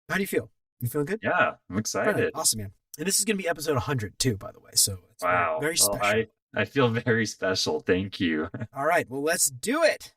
How do you feel? You feeling good? Yeah, I'm Right on. excited. Awesome, man. And this is going to be episode 100 too, by the way. So it's very, Wow. very Well, special. I feel very special. Thank you. All right. Well, let's do it.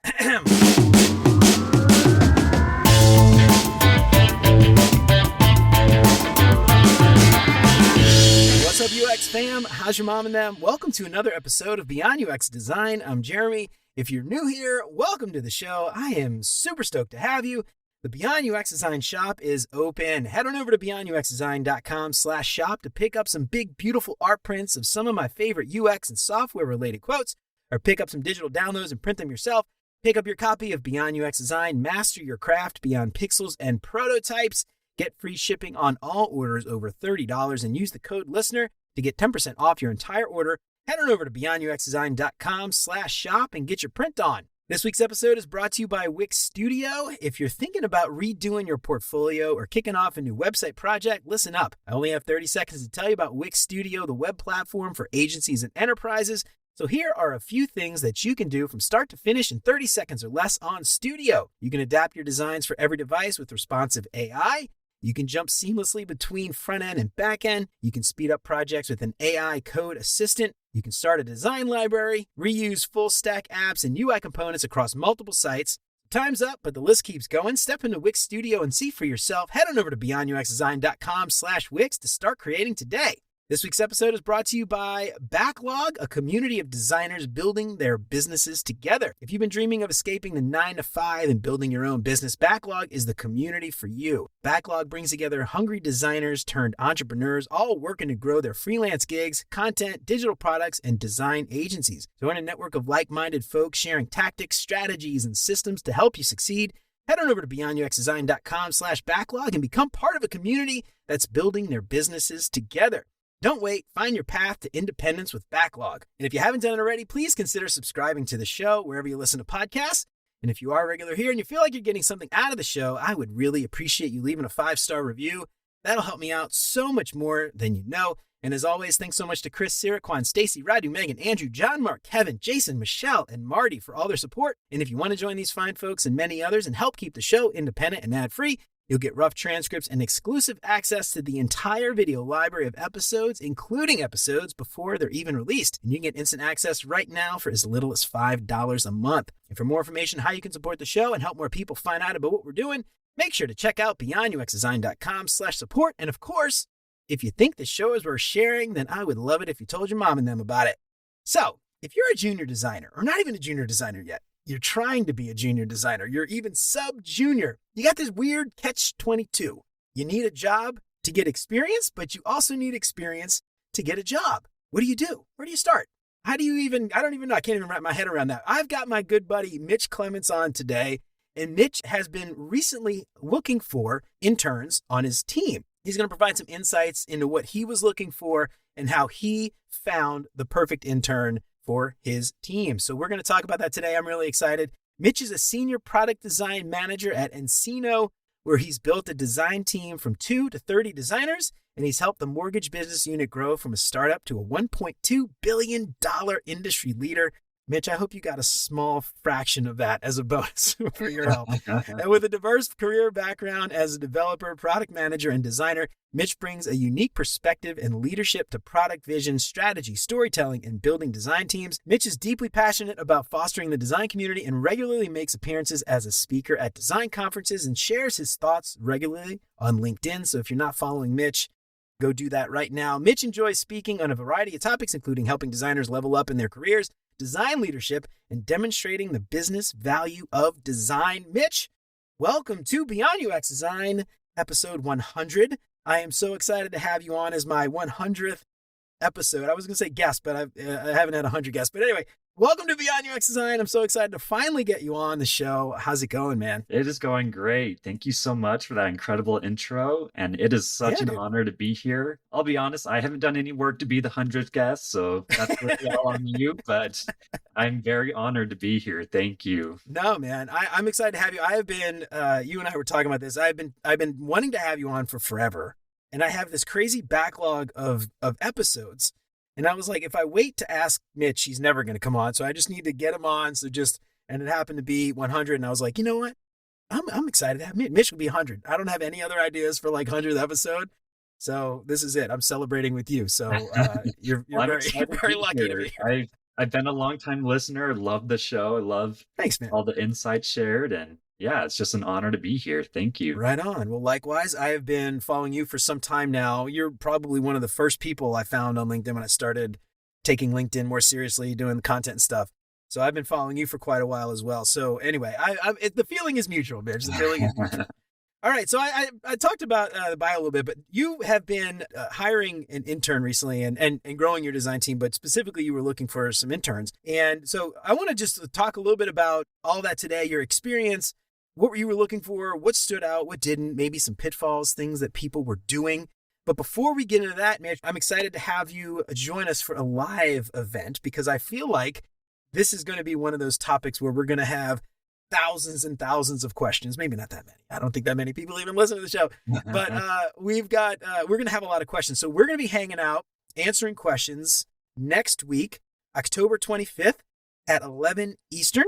What's up, UX fam? How's your mom and them? Welcome to another episode of Beyond UX Design. I'm Jeremy. If you're new here, welcome to the show. I am super stoked to have you. The Beyond UX Design shop is open. Head on over to beyonduxdesign.com/shop to pick up some big, beautiful art prints of some of my favorite UX and software related quotes, or pick up some digital downloads and print them yourself. Pick up your copy of Beyond UX Design, master your craft beyond pixels and prototypes. Get free shipping on all orders over $30 and use the code LISTENER to get 10% off your entire order. Head on over to beyonduxdesign.com/shop and get your print on. This week's episode is brought to you by Wix Studio. If you're thinking about redoing your portfolio or kicking off a new website project, listen up. I only have 30 seconds to tell you about Wix Studio, the web platform for agencies and enterprises. So here are a few things that you can do from start to finish in 30 seconds or less on Studio. You can adapt your designs for every device with responsive AI. You can jump seamlessly between front end and back end. You can speed up projects with an AI code assistant. You can start a design library, reuse full stack apps and UI components across multiple sites. Time's up, but the list keeps going. Step into Wix Studio and see for yourself. Head on over to beyonduxdesign.com/Wix to start creating today. This week's episode is brought to you by Backlog, a community of designers building their businesses together. If you've been dreaming of escaping the 9 to 5 and building your own business, Backlog is the community for you. Backlog brings together hungry designers turned entrepreneurs, all working to grow their freelance gigs, content, digital products, and design agencies. Join a network of like-minded folks sharing tactics, strategies, and systems to help you succeed. Head on over to beyonduxdesign.com/backlog and become part of a community that's building their businesses together. Don't wait. Find your path to independence with Backlog. And if you haven't done it already, please consider subscribing to the show wherever you listen to podcasts. And if you are a regular here and you feel like you're getting something out of the show, I would really appreciate you leaving a 5-star review. That'll help me out so much more than you know. And as always, thanks so much to Chris, Siraquan, Stacy, Radu, Megan, Andrew, John, Mark, Kevin, Jason, Michelle, and Marty for all their support. And if you want to join these fine folks and many others and help keep the show independent and ad-free, you'll get rough transcripts and exclusive access to the entire video library of episodes, including episodes before they're even released. And you can get instant access right now for as little as $5 a month. And for more information on how you can support the show and help more people find out about what we're doing, make sure to check out beyonduxdesign.com/support. And of course, if you think the show is worth sharing, then I would love it if you told your mom and them about it. So, if you're a junior designer, or not even a junior designer yet, you're trying to be a junior designer, you're even sub-junior, you got this weird catch-22. You need a job to get experience, but you also need experience to get a job. What do you do? Where do you start? How do you even, I don't even know, I can't even wrap my head around that. I've got my good buddy Mitch Clements on today, and Mitch has been recently looking for interns on his team. He's going to provide some insights into what he was looking for and how he found the perfect intern for his team. So we're going to talk about that today. I'm really excited. Mitch is a senior product design manager at Encino, where he's built a design team from 2 to 30 designers, and he's helped the mortgage business unit grow from a startup to a $1.2 billion industry leader. Mitch, I hope you got a small fraction of that as a bonus for your help. And with a diverse career background as a developer, product manager, and designer, Mitch brings a unique perspective and leadership to product vision, strategy, storytelling, and building design teams. Mitch is deeply passionate about fostering the design community and regularly makes appearances as a speaker at design conferences and shares his thoughts regularly on LinkedIn. So if you're not following Mitch, go do that right now. Mitch enjoys speaking on a variety of topics, including helping designers level up in their careers, design leadership, and demonstrating the business value of design. Mitch, welcome to Beyond UX Design, episode 100. I am so excited to have you on as my 100th episode. I was going to say guest, but I haven't had 100 guests. But anyway, welcome to Beyond UX Design. I'm so excited to finally get you on the show. How's it going, man? It is going great. Thank you so much for that incredible intro. And it is such an Dude. honor to be here. I'll be honest, I haven't done any work to be the 100th guest, so that's really all on you. But I'm very honored to be here. Thank you. No, man, I'm excited to have you. I have been, you and I were talking about this. I've been wanting to have you on for forever. And I have this crazy backlog of episodes. And I was like, if I wait to ask Mitch, he's never going to come on. So I just need to get him on. And it happened to be 100. And I was like, you know what? I'm excited to have Mitch will be 100. I don't have any other ideas for like 100th episode. So this is it. I'm celebrating with you. So you're Well, I'm very excited to very be lucky to be here. here. I've been a long time listener. I love the show. I love Thanks, man. all the insights shared, and yeah, it's just an honor to be here. Thank you. Right on. Well, likewise, I have been following you for some time now. You're probably one of the first people I found on LinkedIn when I started taking LinkedIn more seriously, doing the content and stuff. So I've been following you for quite a while as well. So anyway, the feeling is mutual, Mitch. The feeling is mutual. All right, so I talked about the bio a little bit, but you have been hiring an intern recently and growing your design team, but specifically you were looking for some interns. And so I want to just talk a little bit about all that today, your experience, what you were looking for, what stood out, what didn't, maybe some pitfalls, things that people were doing. But before we get into that, Mitch, I'm excited to have you join us for a live event because I feel like this is going to be one of those topics where we're going to have thousands and thousands of questions. Maybe not that many. I don't think that many people even listen to the show. But we're going to have a lot of questions. So we're going to be hanging out, answering questions next week, October 25th at 11 Eastern.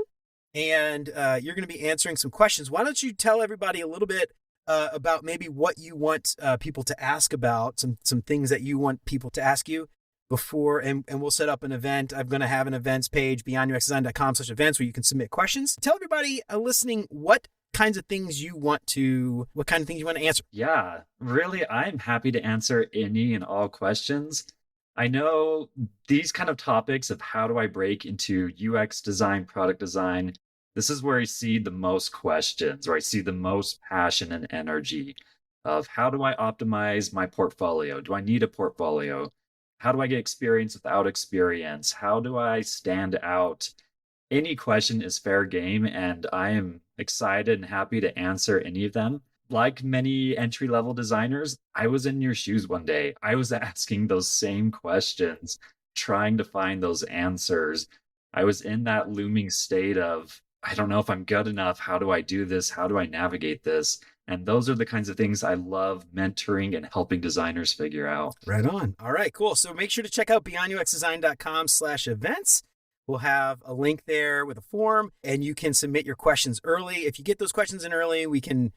And you're going to be answering some questions. Why don't you tell everybody a little bit about maybe what you want people to ask about, some things that you want people to ask you before, and we'll set up an event. I'm going to have an events page, beyondUXdesign.com/events, where you can submit questions. Tell everybody listening what kind of things you want to answer. Yeah, really, I'm happy to answer any and all questions. I know these kind of topics of how do I break into UX design, product design, this is where I see the most questions, where I see the most passion and energy of how do I optimize my portfolio? Do I need a portfolio? How do I get experience without experience? How do I stand out? Any question is fair game, and I am excited and happy to answer any of them. Like many entry level designers, I was in your shoes one day. I was asking those same questions, trying to find those answers. I was in that looming state of, I don't know if I'm good enough. How do I do this? How do I navigate this? And those are the kinds of things I love mentoring and helping designers figure out. Right on. All right, cool. So make sure to check out beyonduxdesign.com/events. We'll have a link there with a form, and you can submit your questions early. If you get those questions in early, we can't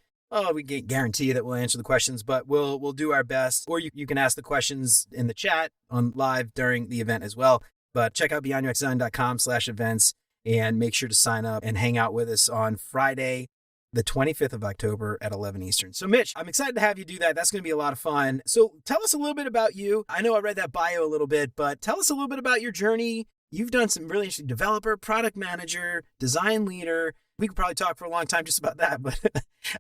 guarantee that we'll answer the questions, but we'll do our best. Or you can ask the questions in the chat on live during the event as well. But check out beyondUXdesign.com/events and make sure to sign up and hang out with us on Friday, the 25th of October at 11 Eastern. So Mitch, I'm excited to have you do that. That's going to be a lot of fun. So tell us a little bit about you. I know I read that bio a little bit, but tell us a little bit about your journey. You've done some really interesting developer, product manager, design leader. We could probably talk for a long time just about that, but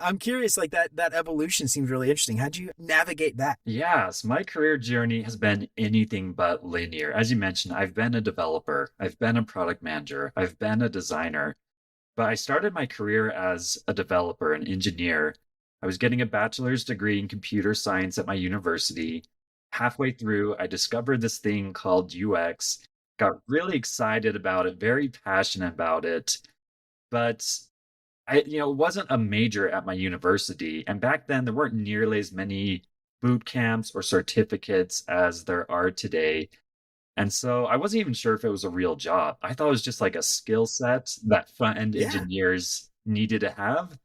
I'm curious, like that evolution seems really interesting. How'd you navigate that? Yes, my career journey has been anything but linear. As you mentioned, I've been a developer, I've been a product manager, I've been a designer. But I started my career as a developer, an engineer. I was getting a bachelor's degree in computer science at my university. Halfway through, I discovered this thing called UX, got really excited about it, very passionate about it. But it wasn't a major at my university. And back then, there weren't nearly as many boot camps or certificates as there are today. And so I wasn't even sure if it was a real job. I thought it was just like a skill set that front end Yeah. engineers needed to have,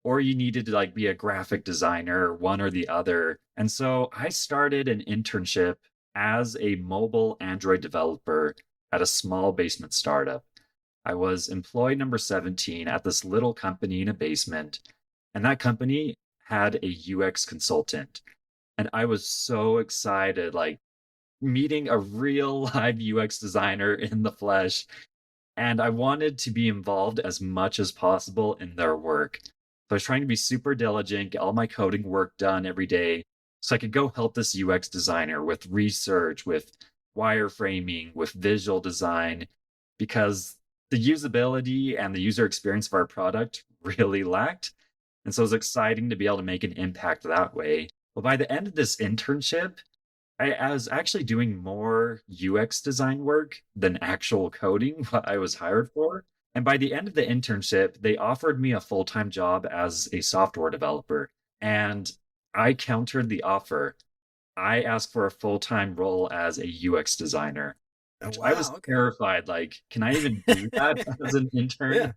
or you needed to like be a graphic designer, or one or the other. And so I started an internship as a mobile Android developer at a small basement startup. I was employee number 17 at this little company in a basement, and that company had a UX consultant. And I was so excited, like meeting a real live UX designer in the flesh. And I wanted to be involved as much as possible in their work. So I was trying to be super diligent, get all my coding work done every day so I could go help this UX designer with research, with wireframing, with visual design, because the usability and the user experience of our product really lacked. And so it was exciting to be able to make an impact that way. Well, by the end of this internship, I was actually doing more UX design work than actual coding, what I was hired for. And by the end of the internship, they offered me a full time job as a software developer. And I countered the offer. I asked for a full time role as a UX designer, Oh, which I was wow. Okay. terrified. Like, can I even do that as an intern? Yeah.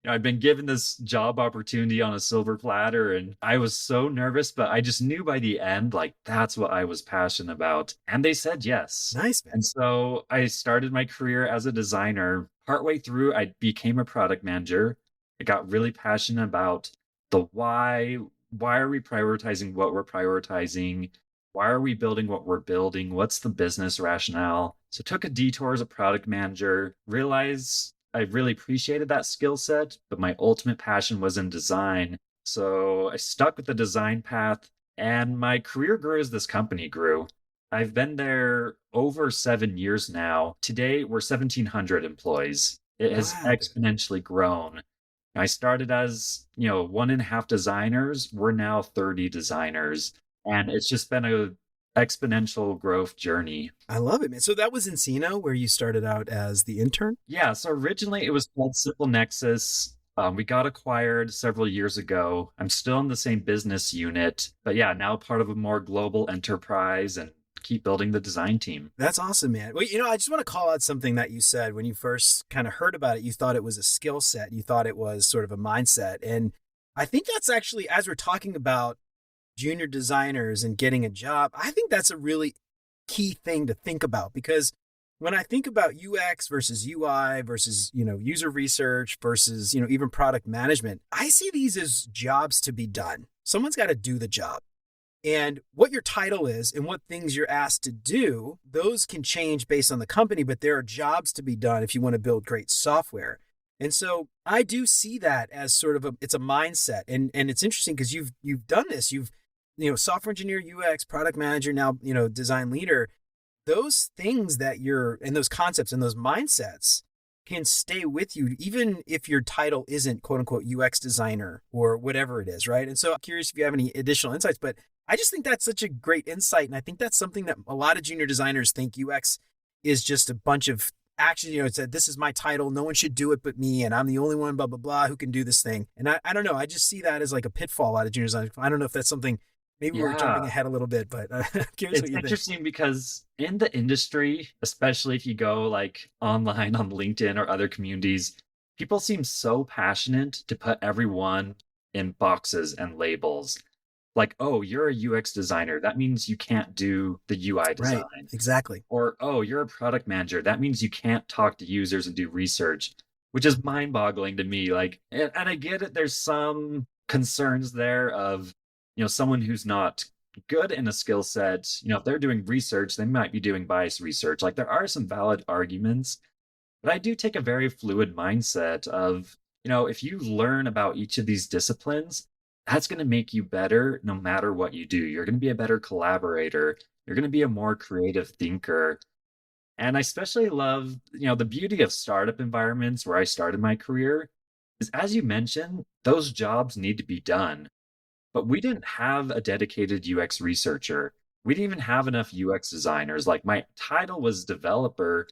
I'd been given this job opportunity on a silver platter, and I was so nervous, but I just knew by the end, like, that's what I was passionate about. And they said yes. Nice, man. And so I started my career as a designer. Partway through, I became a product manager. I got really passionate about the why. Why are we prioritizing what we're prioritizing? Why are we building what we're building? What's the business rationale? So took a detour as a product manager, realized I really appreciated that skill set, but my ultimate passion was in design. So I stuck with the design path and my career grew as this company grew. I've been there over 7 years now. Today, we're 1,700 employees. It has Wow, dude. exponentially grown. I started as, 1.5 designers. We're now 30 designers. And it's just been a exponential growth journey. I love it, man. So that was Encino where you started out as the intern? Yeah, so originally it was called Simple Nexus. We got acquired several years ago. I'm still in the same business unit, but yeah, now part of a more global enterprise and keep building the design team. That's awesome, man. Well, I just want to call out something that you said when you first kind of heard about it. You thought it was a skill set, you thought it was sort of a mindset. And I think that's actually, as we're talking about junior designers and getting a job, I think that's a really key thing to think about because when I think about UX versus UI versus, user research versus, even product management, I see these as jobs to be done. Someone's got to do the job. And what your title is and what things you're asked to do, those can change based on the company, but there are jobs to be done if you want to build great software. And so I do see that as sort of it's a mindset. And it's interesting because you've done this. You've, software engineer, UX, product manager, now, design leader. Those things that you're and those concepts and those mindsets can stay with you even if your title isn't quote unquote UX designer or whatever it is, right? And so I'm curious if you have any additional insights, but I just think that's such a great insight. And I think that's something that a lot of junior designers think UX is just a bunch of action. It's that this is my title. No one should do it but me. And I'm the only one, blah, blah, blah, who can do this thing. And I don't know. I just see that as like a pitfall out of junior designers. I don't know if that's something, maybe we're jumping Yeah. ahead a little bit, but I'm curious what It's you think. interesting because in the industry, especially if you go like online on LinkedIn or other communities, people seem so passionate to put everyone in boxes and labels. Like, oh, you're a UX designer. That means you can't do the UI Right. design. Exactly. Or, oh, you're a product manager. That means you can't talk to users and do research, which is mind boggling to me. Like, and I get it. There's some concerns there of, someone who's not good in a skill set, if they're doing research, they might be doing bias research. Like, there are some valid arguments, but I do take a very fluid mindset of, if you learn about each of these disciplines, that's going to make you better no matter what you do. You're going to be a better collaborator. You're going to be a more creative thinker. And I especially love, the beauty of startup environments where I started my career is, as you mentioned, those jobs need to be done. But we didn't have a dedicated UX researcher. We didn't even have enough UX designers. Like my title was developer,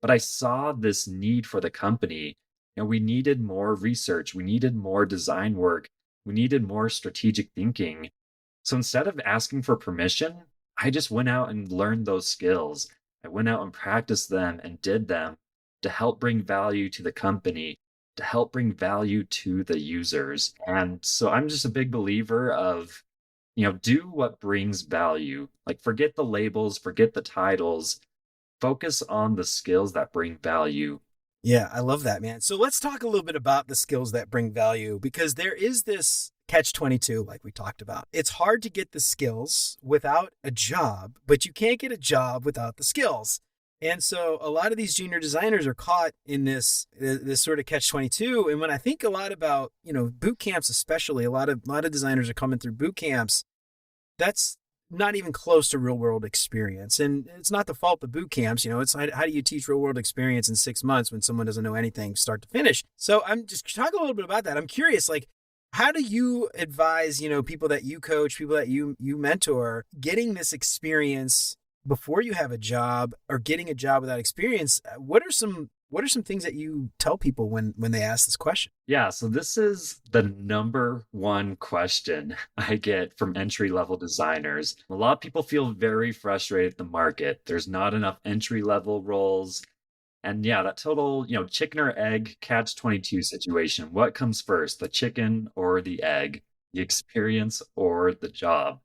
but I saw this need for the company. We needed more research. We needed more design work. We needed more strategic thinking. So instead of asking for permission, I just went out and learned those skills. I went out and practiced them and did them to help bring value to the company, to help bring value to the users. And so I'm just a big believer of, do what brings value. Like forget the labels, forget the titles, focus on the skills that bring value. Yeah, I love that, man. So let's talk a little bit about the skills that bring value because there is this catch 22, like we talked about. It's hard to get the skills without a job, but you can't get a job without the skills. And so a lot of these junior designers are caught in this sort of catch 22. And when I think a lot about, boot camps, especially a lot of designers are coming through boot camps, that's not even close to real world experience. And it's not the fault of boot camps. It's how do you teach real world experience in 6 months when someone doesn't know anything start to finish? So I'm just talking a little bit about that. I'm curious, like, how do you advise, people that you coach, people that you mentor, getting this experience before you have a job or getting a job without experience? What are some things that you tell people when they ask this question? Yeah, so this is the number one question I get from entry level designers. A lot of people feel very frustrated at the market. There's not enough entry level roles. And yeah, that total, chicken or egg catch 22 situation. What comes first, the chicken or the egg? The experience or the job?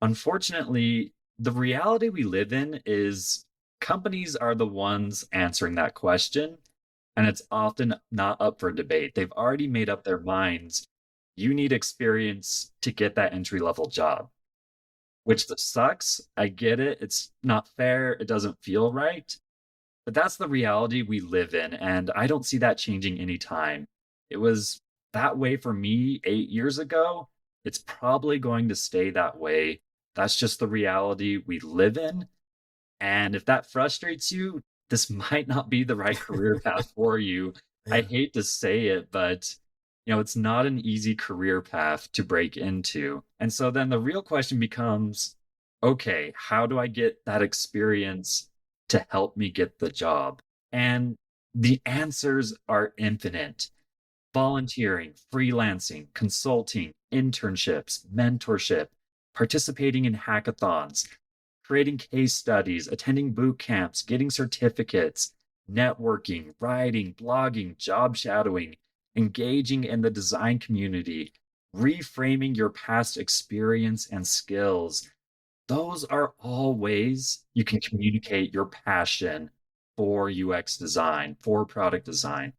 Unfortunately, the reality we live in is companies are the ones answering that question, and it's often not up for debate. They've already made up their minds. You need experience to get that entry level job, which sucks. I get it. It's not fair. It doesn't feel right. But that's the reality we live in, and I don't see that changing anytime. It was that way for me 8 years ago. It's probably going to stay that way. That's just the reality we live in. And if that frustrates you, this might not be the right career path for you. I Yeah. hate to say it, but it's not an easy career path to break into. And so then the real question becomes, okay, how do I get that experience to help me get the job? And the answers are infinite. Volunteering, freelancing, consulting, internships, mentorship, participating in hackathons, creating case studies, attending boot camps, getting certificates, networking, writing, blogging, job shadowing, engaging in the design community, reframing your past experience and skills. Those are all ways you can communicate your passion for UX design, for product design.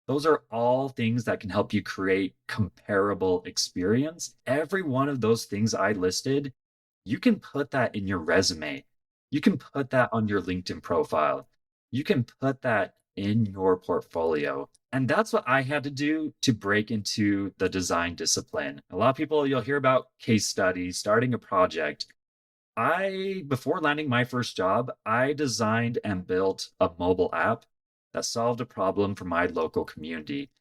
Those are all things that can help you create comparable experience. Every one of those things I listed, you can put that in your resume. You can put that on your LinkedIn profile. You can put that in your portfolio. And that's what I had to do to break into the design discipline. A lot of people, you'll hear about case studies, starting a project. Before landing my first job, I designed and built a mobile app that solved a problem for my local community.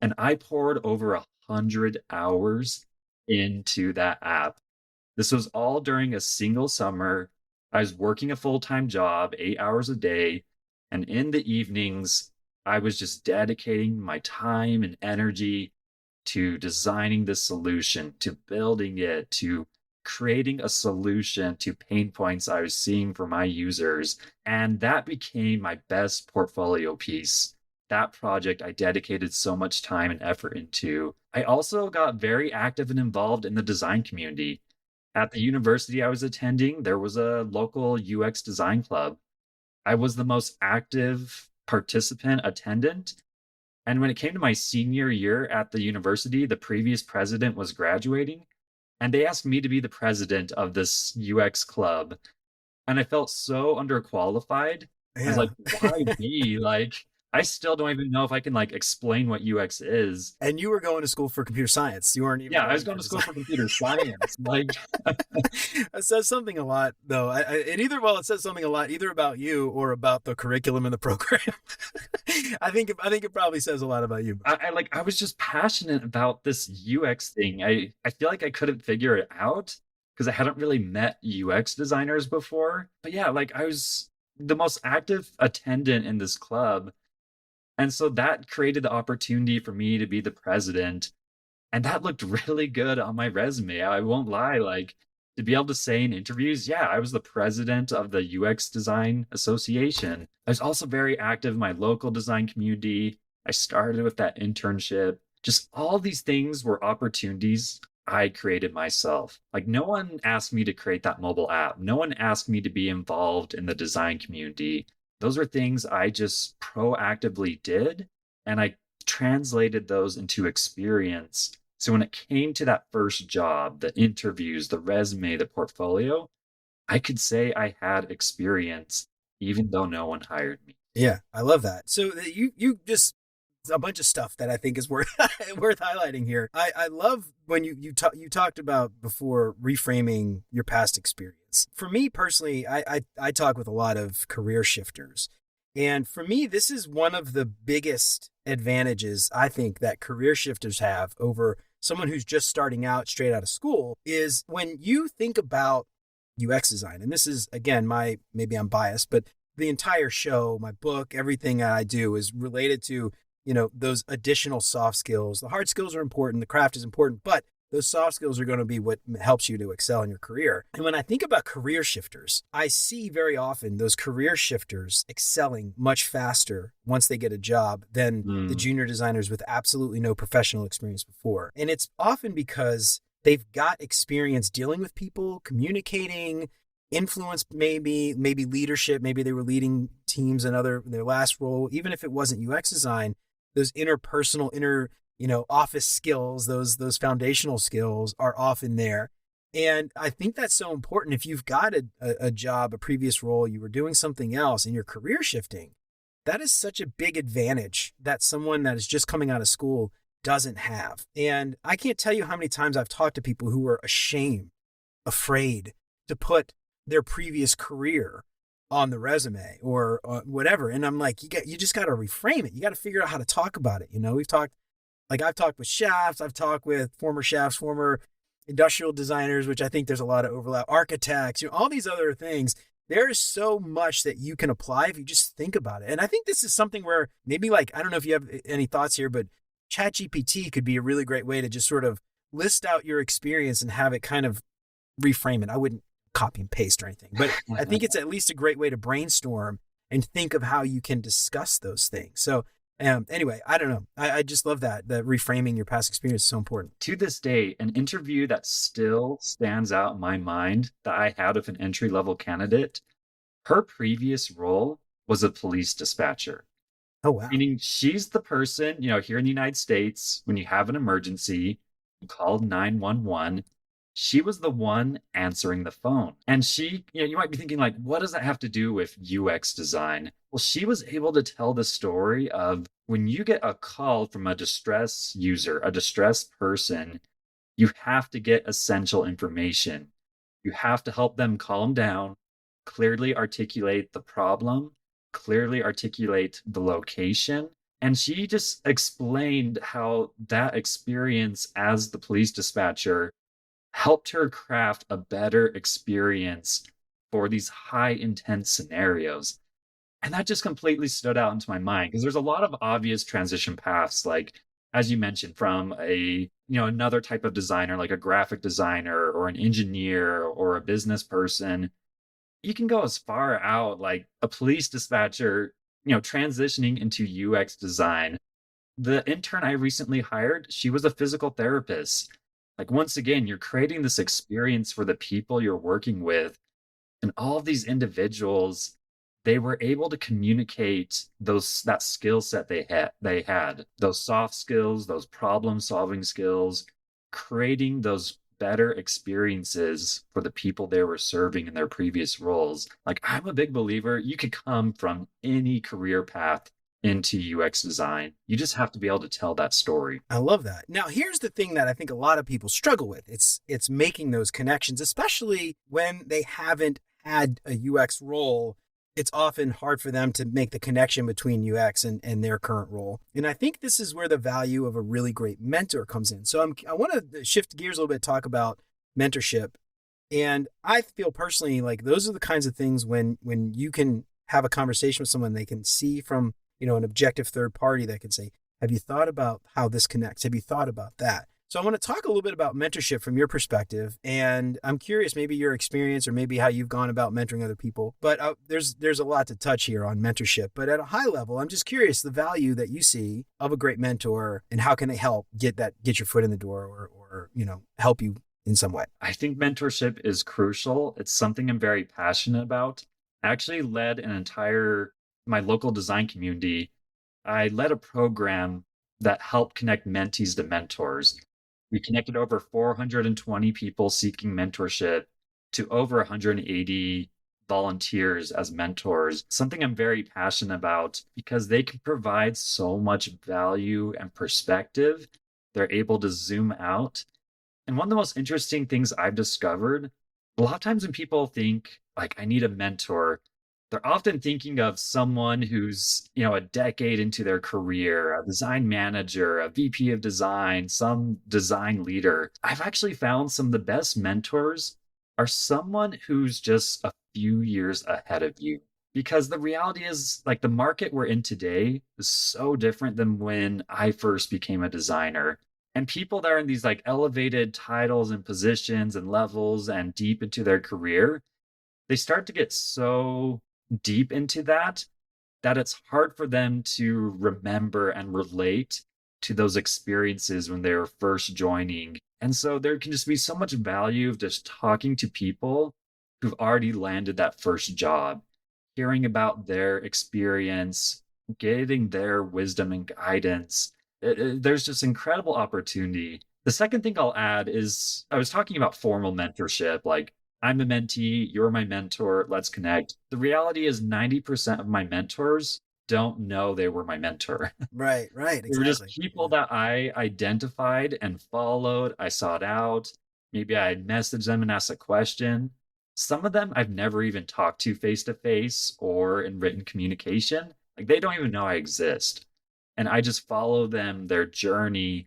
And I poured over 100 hours into that app. This was all during a single summer. I was working a full time job, 8 hours a day. And in the evenings, I was just dedicating my time and energy to designing the solution, to building it, to creating a solution to pain points I was seeing for my users. And that became my best portfolio piece. That project I dedicated so much time and effort into. I also got very active and involved in the design community. At the university I was attending, there was a local UX design club. I was the most active participant attendant. And when it came to my senior year at the university, the previous president was graduating, and they asked me to be the president of this UX club. And I felt so underqualified. I was Yeah. like, why me? Like, I still don't even know if I can like explain what UX is. And you were going to school for computer science. You weren't even Yeah, I was going going for to school design. for computer science. Like, It says something a lot, though. It says something a lot either about you or about the curriculum and the program. I think it probably says a lot about you. I was just passionate about this UX thing. I feel like I couldn't figure it out because I hadn't really met UX designers before. But yeah, like I was the most active attendant in this club. And so that created the opportunity for me to be the president. And that looked really good on my resume. I won't lie. Like to be able to say in interviews, yeah, I was the president of the UX Design Association. I was also very active in my local design community. I started with that internship. Just all these things were opportunities I created myself. Like no one asked me to create that mobile app. No one asked me to be involved in the design community. Those are things I just proactively did. And I translated those into experience. So when it came to that first job, the interviews, the resume, the portfolio, I could say I had experience even though no one hired me. Yeah, I love that. So you just a bunch of stuff that I think is worth worth highlighting here. I love when you talked about before reframing your past experience. For me personally, I talk with a lot of career shifters. And for me, this is one of the biggest advantages I think that career shifters have over someone who's just starting out straight out of school is when you think about UX design. And this is again maybe I'm biased, but the entire show, my book, everything I do is related to those additional soft skills. The hard skills are important, the craft is important, but those soft skills are going to be what helps you to excel in your career. And when I think about career shifters, I see very often those career shifters excelling much faster once they get a job than the Mm. junior designers with absolutely no professional experience before. And it's often because they've got experience dealing with people, communicating, influence, maybe leadership, maybe they were leading teams in their last role, even if it wasn't UX design, those interpersonal, office skills, those foundational skills are often there. And I think that's so important. If you've got a job, a previous role, you were doing something else and you're career shifting, that is such a big advantage that someone that is just coming out of school doesn't have. And I can't tell you how many times I've talked to people who are afraid to put their previous career on the resume or whatever. And I'm like, you just got to reframe it. You got to figure out how to talk about it. I've talked with chefs, I've talked with former chefs, former industrial designers, which I think there's a lot of overlap, architects, all these other things. There is so much that you can apply if you just think about it. And I think this is something where maybe I don't know if you have any thoughts here, but ChatGPT could be a really great way to just sort of list out your experience and have it kind of reframe it. I wouldn't copy and paste or anything, but I think it's at least a great way to brainstorm and think of how you can discuss those things. So anyway, I don't know. I just love that reframing your past experience is so important. To this day, an interview that still stands out in my mind that I had with an entry level candidate, her previous role was a police dispatcher. Oh, wow. Meaning she's the person, here in the United States, when you have an emergency, you call 911. She was the one answering the phone. And she, you might be thinking, like, what does that have to do with UX design? Well, she was able to tell the story of when you get a call from a distressed user, a distressed person, you have to get essential information. You have to help them calm down, clearly articulate the problem, clearly articulate the location. And she just explained how that experience as the police dispatcher helped her craft a better experience for these high intense scenarios. And that just completely stood out into my mind because there's a lot of obvious transition paths, like as you mentioned, from another type of designer, like a graphic designer or an engineer or a business person. You can go as far out like a police dispatcher, transitioning into UX design. The intern I recently hired, she was a physical therapist. Like, once again, you're creating this experience for the people you're working with. And all of these individuals, they were able to communicate that skill set they had, those soft skills, those problem solving skills, creating those better experiences for the people they were serving in their previous roles. Like, I'm a big believer you could come from any career path into UX design. You just have to be able to tell that story. I love that. Now, here's the thing that I think a lot of people struggle with. It's making those connections, especially when they haven't had a UX role. It's often hard for them to make the connection between UX and their current role. And I think this is where the value of a really great mentor comes in. So I want to shift gears a little bit, talk about mentorship. And I feel personally like those are the kinds of things when you can have a conversation with someone, they can see from an objective third party that can say, have you thought about how this connects? Have you thought about that? So I want to talk a little bit about mentorship from your perspective. And I'm curious, maybe your experience or maybe how you've gone about mentoring other people. But there's a lot to touch here on mentorship. But at a high level, I'm just curious the value that you see of a great mentor and how can they help get your foot in the door or help you in some way. I think mentorship is crucial. It's something I'm very passionate about. I actually led my local design community. I led a program that helped connect mentees to mentors. We connected over 420 people seeking mentorship to over 180 volunteers as mentors, something I'm very passionate about because they can provide so much value and perspective. They're able to zoom out. And one of the most interesting things I've discovered, a lot of times when people think, like, I need a mentor, they're often thinking of someone who's, a decade into their career, a design manager, a VP of design, some design leader. I've actually found some of the best mentors are someone who's just a few years ahead of you. Because the reality is, like, the market we're in today is so different than when I first became a designer. And people that are in these like elevated titles and positions and levels and deep into their career, they start to get so deep into that it's hard for them to remember and relate to those experiences when they were first joining. And so there can just be so much value of just talking to people who've already landed that first job, hearing about their experience, getting their wisdom and guidance. There's just incredible opportunity. The second thing I'll add is I was talking about formal mentorship, like I'm a mentee, you're my mentor, let's connect. The reality is 90% of my mentors don't know they were my mentor. Right, right, They were just exactly. people Yeah. that I identified and followed. I sought out. Maybe I messaged them and asked a question. Some of them I've never even talked to face or in written communication. Like they don't even know I exist. And I just follow them, their journey,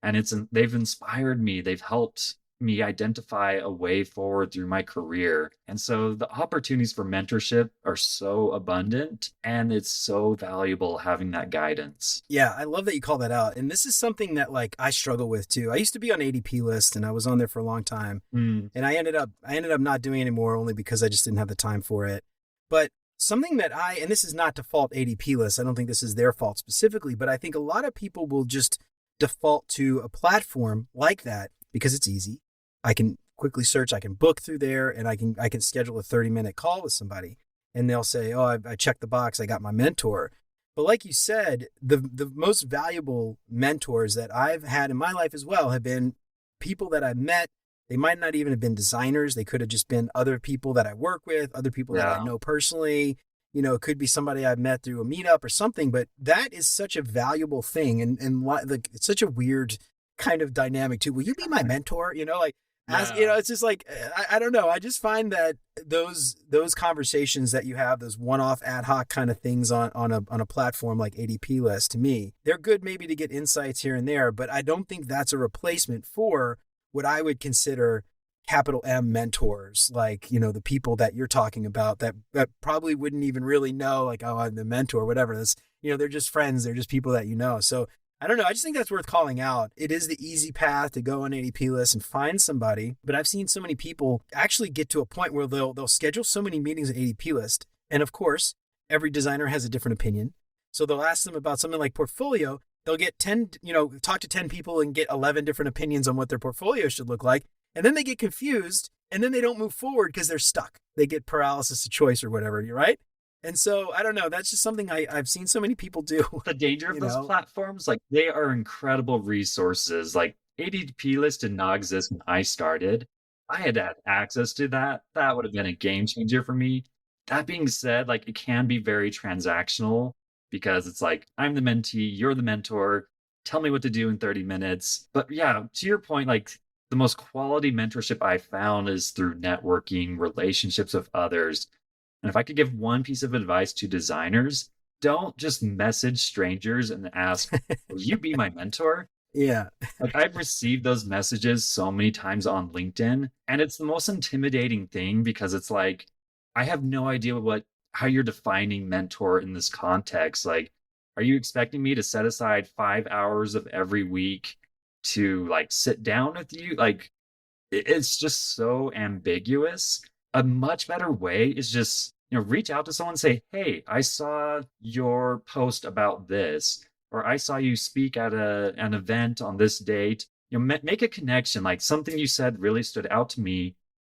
and they've inspired me. They've helped me identify a way forward through my career. And so the opportunities for mentorship are so abundant and it's so valuable having that guidance. Yeah, I love that you call that out. And this is something that like I struggle with too. I used to be on ADP list and I was on there for a long time. Mm, And I ended up not doing it anymore only because I just didn't have the time for it. But something that and this is not to fault ADP list. I don't think this is their fault specifically, but I think a lot of people will just default to a platform like that because it's easy. I can quickly search, I can book through there, and I can schedule a 30-minute call with somebody. And they'll say, "Oh, I checked the box, I got my mentor." But like you said, the most valuable mentors that I've had in my life as well have been people that I've met. They might not even have been designers. They could have just been other people that I work with, other people that I yeah. know personally. It could be somebody I've met through a meetup or something, but that is such a valuable thing. And like, it's such a weird kind of dynamic too. Will you be my mentor? Like, Yeah. it's just like, I don't know. I just find that those conversations that you have, those one-off ad hoc kind of things on a platform like ADP list, to me, they're good maybe to get insights here and there, but I don't think that's a replacement for what I would consider capital M mentors, like, the people that you're talking about that probably wouldn't even really know, like, oh, I'm the mentor, whatever. They're just friends. They're just people that you know. So I don't know. I just think that's worth calling out. It is the easy path to go on ADP list and find somebody. But I've seen so many people actually get to a point where they'll schedule so many meetings at ADP list. And of course, every designer has a different opinion. So they'll ask them about something like portfolio. They'll get 10, talk to 10 people and get 11 different opinions on what their portfolio should look like. And then they get confused and then they don't move forward because they're stuck. They get paralysis of choice or whatever, you're right. And so I don't know. That's just something I've seen so many people do, The danger of you those know? platforms, like they are incredible resources. Like ADP list did not exist when I started. I had had access to that. That would have been a game changer for me. That being said, like it can be very transactional because it's like, I'm the mentee, you're the mentor. Tell me what to do in 30 minutes. But yeah, to your point, like the most quality mentorship I found is through networking, relationships with others. And if I could give one piece of advice to designers, don't just message strangers and ask, will you be my mentor? Yeah. Like I've received those messages so many times on LinkedIn, and it's the most intimidating thing because it's like, I have no idea how you're defining mentor in this context. Like, are you expecting me to set aside 5 hours of every week to like sit down with you? Like, it's just so ambiguous. A much better way is just, reach out to someone and say, "Hey, I saw your post about this, or I saw you speak at an event on this date." Make a connection. Like something you said really stood out to me.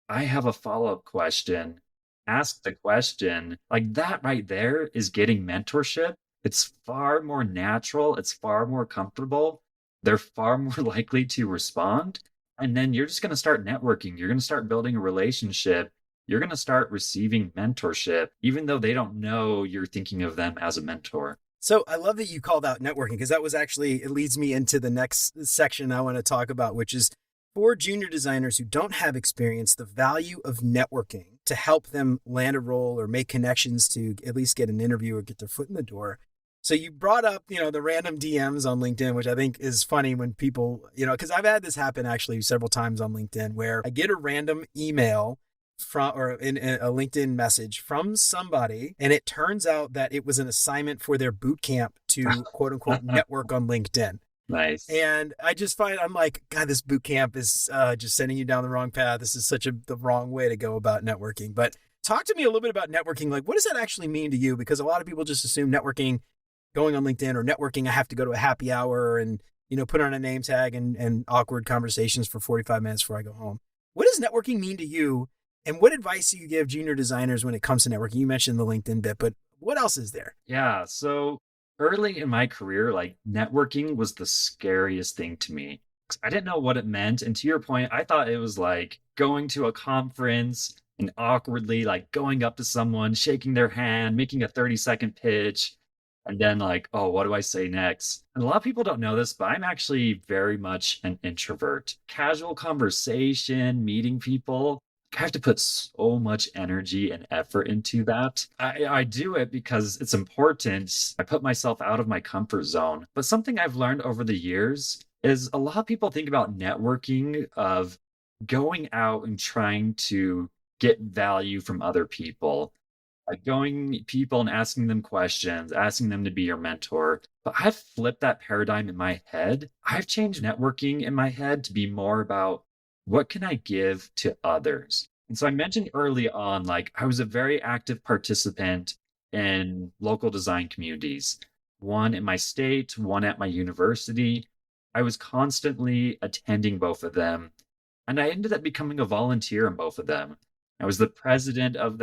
I have a follow-up question. Ask the question. Like that right there is getting mentorship. It's far more natural. It's far more comfortable. They're far more likely to respond, and then you're just going to start networking. You're going to start building a relationship. You're going to start receiving mentorship, even though they don't know you're thinking of them as a mentor. So I love that you called out networking because that was actually, it leads me into the next section I want to talk about, which is for junior designers who don't have experience, the value of networking to help them land a role or make connections to at least get an interview or get their foot in the door. So you brought up, the random DMs on LinkedIn, which I think is funny when people, because I've had this happen actually several times on LinkedIn where I get a random email from or in a LinkedIn message from somebody, and it turns out that it was an assignment for their boot camp to quote unquote network on LinkedIn. Nice. And I just find I'm like, God, this boot camp is just sending you down the wrong path. This is such the wrong way to go about networking. But talk to me a little bit about networking. Like, what does that actually mean to you? Because a lot of people just assume networking, going on LinkedIn or networking, I have to go to a happy hour and put on a name tag and awkward conversations for 45 minutes before I go home. What does networking mean to you? And what advice do you give junior designers when it comes to networking? You mentioned the LinkedIn bit, but what else is there? Yeah. So early in my career, like networking was the scariest thing to me. 'Cause I didn't know what it meant. And to your point, I thought it was like going to a conference and awkwardly like going up to someone, shaking their hand, making a 30-second pitch, and then like, oh, what do I say next? And a lot of people don't know this, but I'm actually very much an introvert. Casual conversation, meeting people, I have to put so much energy and effort into that. I do it because it's important. I put myself out of my comfort zone. But something I've learned over the years is a lot of people think about networking of going out and trying to get value from other people, like going people and asking them questions, asking them to be your mentor. But I've flipped that paradigm in my head. I've changed networking in my head to be more about what can I give to others? And so I mentioned early on, like I was a very active participant in local design communities, one in my state, one at my university. I was constantly attending both of them. And I ended up becoming a volunteer in both of them. I was the president of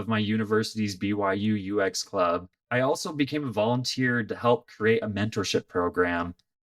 my university's BYU UX club. I also became a volunteer to help create a mentorship program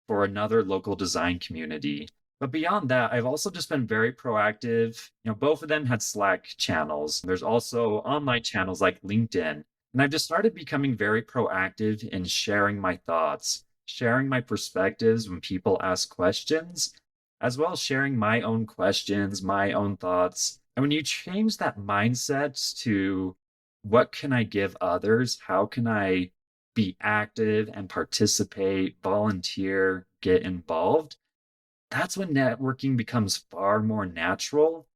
for another local design community. But beyond that, I've also just been very proactive. Both of them had Slack channels. There's also online channels like LinkedIn. And I've just started becoming very proactive in sharing my thoughts, sharing my perspectives when people ask questions, as well as sharing my own questions, my own thoughts. And when you change that mindset to what can I give others? How can I be active and participate, volunteer, get involved? That's when networking becomes far more natural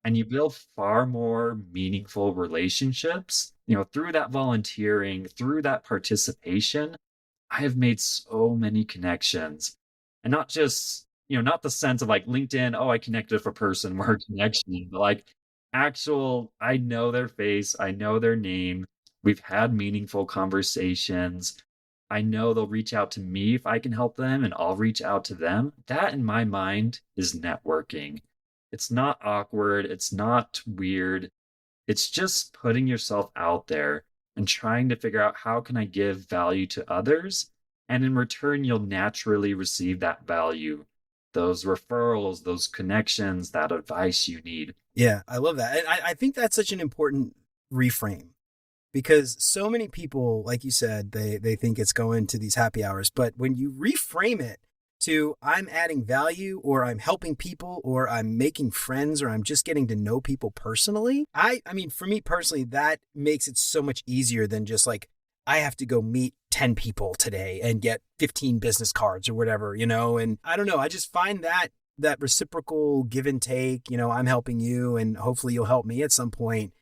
and you build far more meaningful relationships. Through that volunteering, through that participation, I have made so many connections. And not just, not the sense of like LinkedIn, oh, I connected with a person, we're a connection, but like actual, I know their face, I know their name. We've had meaningful conversations. I know they'll reach out to me if I can help them, and I'll reach out to them. That, in my mind, is networking. It's not awkward. It's not weird. It's just putting yourself out there and trying to figure out how can I give value to others? And in return, you'll naturally receive that value, those referrals, those connections, that advice you need. Yeah, I love that. And I think that's such an important reframe because so many people, like you said, they think it's going to these happy hours. But when you reframe it to I'm adding value or I'm helping people or I'm making friends or I'm just getting to know people personally, I mean, for me personally, that makes it so much easier than just like I have to go meet 10 people today and get 15 business cards or whatever, and I don't know, I just find that reciprocal give and take, I'm helping you and hopefully you'll help me at some point.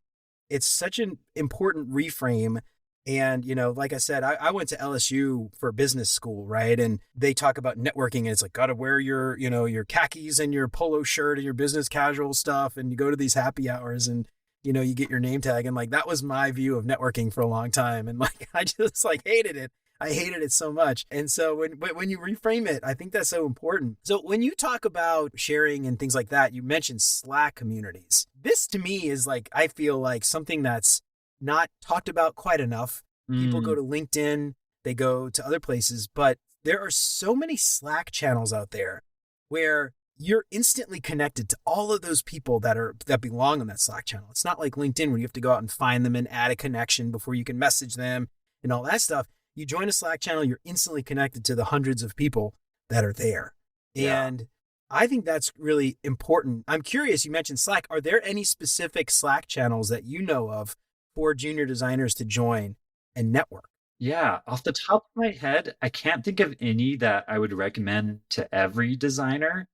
It's such an important reframe. And, like I said, I went to LSU for business school, right? And they talk about networking and it's like, got to wear your khakis and your polo shirt and your business casual stuff. And you go to these happy hours and, you get your name tag. And like, that was my view of networking for a long time. And like, I just like hated it. I hated it so much. And so when you reframe it, I think that's so important. So when you talk about sharing and things like that, you mentioned Slack communities. This to me is like, I feel like something that's not talked about quite enough. People go Mm, to LinkedIn, they go to other places, but there are so many Slack channels out there where you're instantly connected to all of those people that belong on that Slack channel. It's not like LinkedIn where you have to go out and find them and add a connection before you can message them and all that stuff. You join a Slack channel, you're instantly connected to the hundreds of people that are there. yeah. And I think that's really important. I'm curious, you mentioned Slack. Are there any specific Slack channels that you know of for junior designers to join and network? Yeah, off the top of my head, I can't think of any that I would recommend to every designer.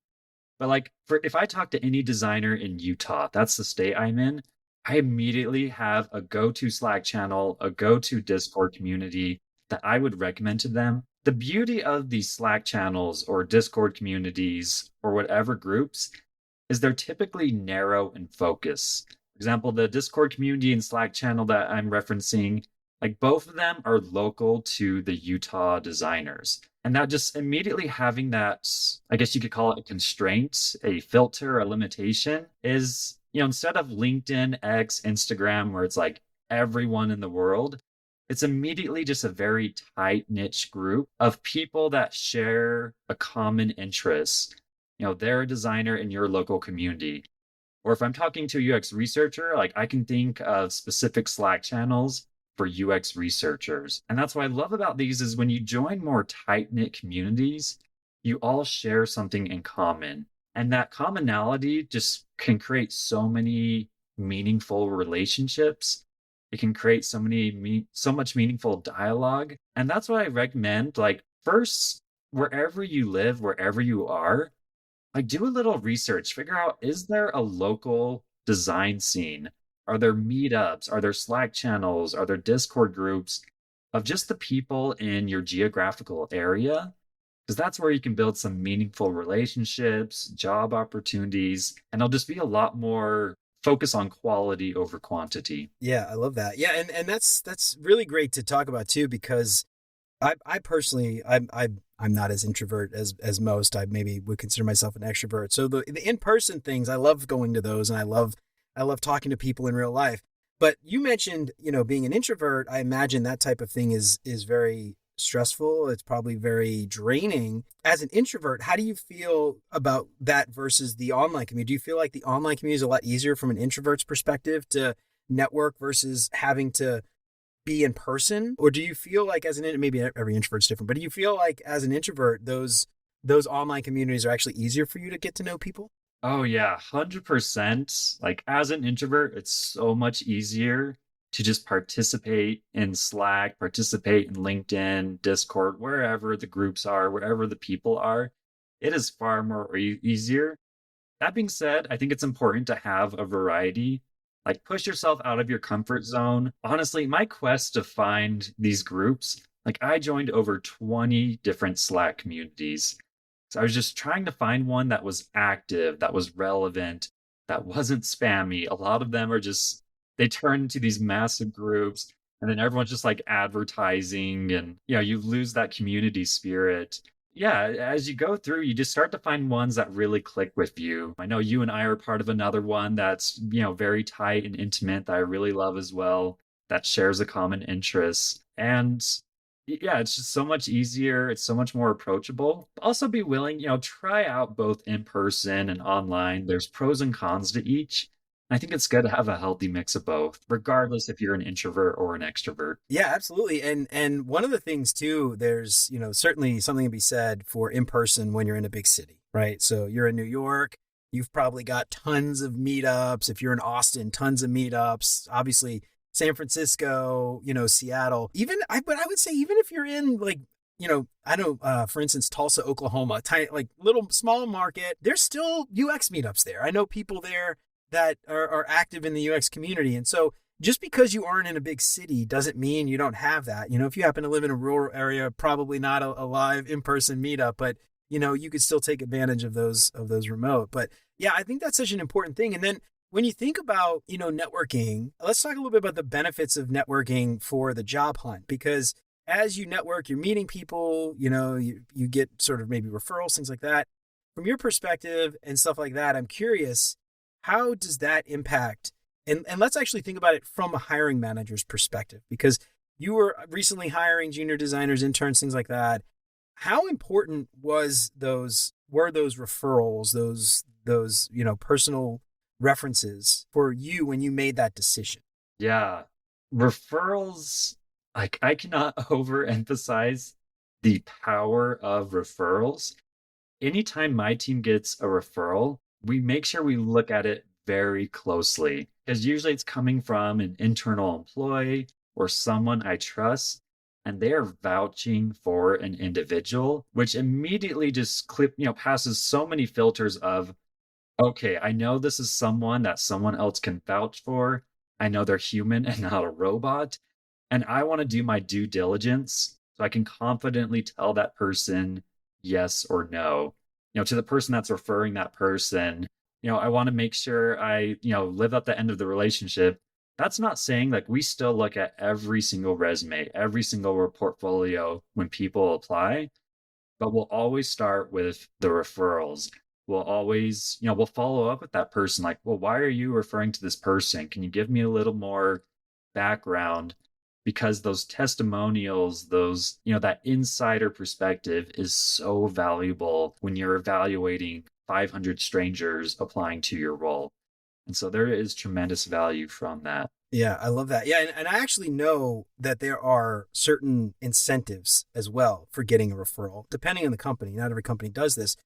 But like for if I talk to any designer in Utah, that's the state I'm in, I immediately have a go-to Slack channel, a go-to Discord community that I would recommend to them. The beauty of these Slack channels or Discord communities or whatever groups is they're typically narrow in focus. For example, the Discord community and Slack channel that I'm referencing, like both of them are local to the Utah designers. And that just immediately having that, I guess you could call it a constraint, a filter, a limitation is, instead of LinkedIn, X, Instagram, where it's like everyone in the world, it's immediately just a very tight niche group of people that share a common interest. They're a designer in your local community. Or if I'm talking to a UX researcher, like I can think of specific Slack channels for UX researchers. And that's what I love about these is when you join more tight-knit communities, you all share something in common. And that commonality just can create so many meaningful relationships. It can create so much meaningful dialogue. And that's what I recommend. Like first, wherever you live, wherever you are, like do a little research, figure out, is there a local design scene? Are there meetups? Are there Slack channels? Are there Discord groups of just the people in your geographical area? Because that's where you can build some meaningful relationships, job opportunities, and it'll just be a lot more focus on quality over quantity. Yeah, I love that. Yeah, and that's really great to talk about too, because I personally I'm not as introvert as most. I maybe would consider myself an extrovert. So the in-person things, I love going to those, and I love talking to people in real life. But you mentioned, being an introvert. I imagine that type of thing is very stressful. It's probably very draining. As an introvert, how do you feel about that versus the online community? Do you feel like the online community is a lot easier from an introvert's perspective to network versus having to be in person? Or do you feel like as an, maybe every introvert's different, but do you feel like as an introvert, those online communities are actually easier for you to get to know people? Oh yeah, 100%. Like as an introvert, it's so much easier to just participate in Slack, participate in LinkedIn, Discord, wherever the groups are, wherever the people are. It is far more easier. That being said, I think it's important to have a variety. Like push yourself out of your comfort zone. Honestly, my quest to find these groups, like I joined over 20 different Slack communities. So I was just trying to find one that was active, that was relevant, that wasn't spammy. A lot of them are just, they turn into these massive groups and then everyone's just like advertising and, you lose that community spirit. Yeah, as you go through, you just start to find ones that really click with you. I know you and I are part of another one that's, very tight and intimate that I really love as well, that shares a common interest. And yeah, it's just so much easier. It's so much more approachable. Also be willing, try out both in person and online. There's pros and cons to each. I think it's good to have a healthy mix of both, regardless if you're an introvert or an extrovert. Yeah, absolutely. And one of the things too, there's, certainly something to be said for in person when you're in a big city, right? So you're in New York, you've probably got tons of meetups. If you're in Austin, tons of meetups. Obviously, San Francisco, Seattle. But I would say even if you're in like, I know, for instance, Tulsa, Oklahoma, tiny, like little small market, there's still UX meetups there. I know people there that are active in the UX community. And so just because you aren't in a big city doesn't mean you don't have that. If you happen to live in a rural area, probably not a live in-person meetup, but you could still take advantage of those remote. But yeah, I think that's such an important thing. And then when you think about, networking, let's talk a little bit about the benefits of networking for the job hunt, because as you network, you're meeting people, you get sort of maybe referrals, things like that. From your perspective and stuff like that, I'm curious, how does that impact? And let's actually think about it from a hiring manager's perspective, because you were recently hiring junior designers, interns, things like that. How important were those referrals, those personal references for you when you made that decision? Yeah. Referrals, like I cannot overemphasize the power of referrals. Anytime my team gets a referral, we make sure we look at it very closely because usually it's coming from an internal employee or someone I trust, and they are vouching for an individual, which immediately just passes so many filters of, okay, I know this is someone that someone else can vouch for. I know they're human and not a robot. And I want to do my due diligence So I can confidently tell that person yes or no. To the person that's referring that person, I want to make sure I, live at the end of the relationship. That's not saying like we still look at every single resume, every single portfolio when people apply, but we'll always start with the referrals. We'll always, we'll follow up with that person like, well, why are you referring to this person? Can you give me a little more background? Because those testimonials, those, that insider perspective is so valuable when you're evaluating 500 strangers applying to your role. And so there is tremendous value from that. Yeah, I love that. Yeah, and I actually know that there are certain incentives as well for getting a referral, depending on the company. Not every company does this.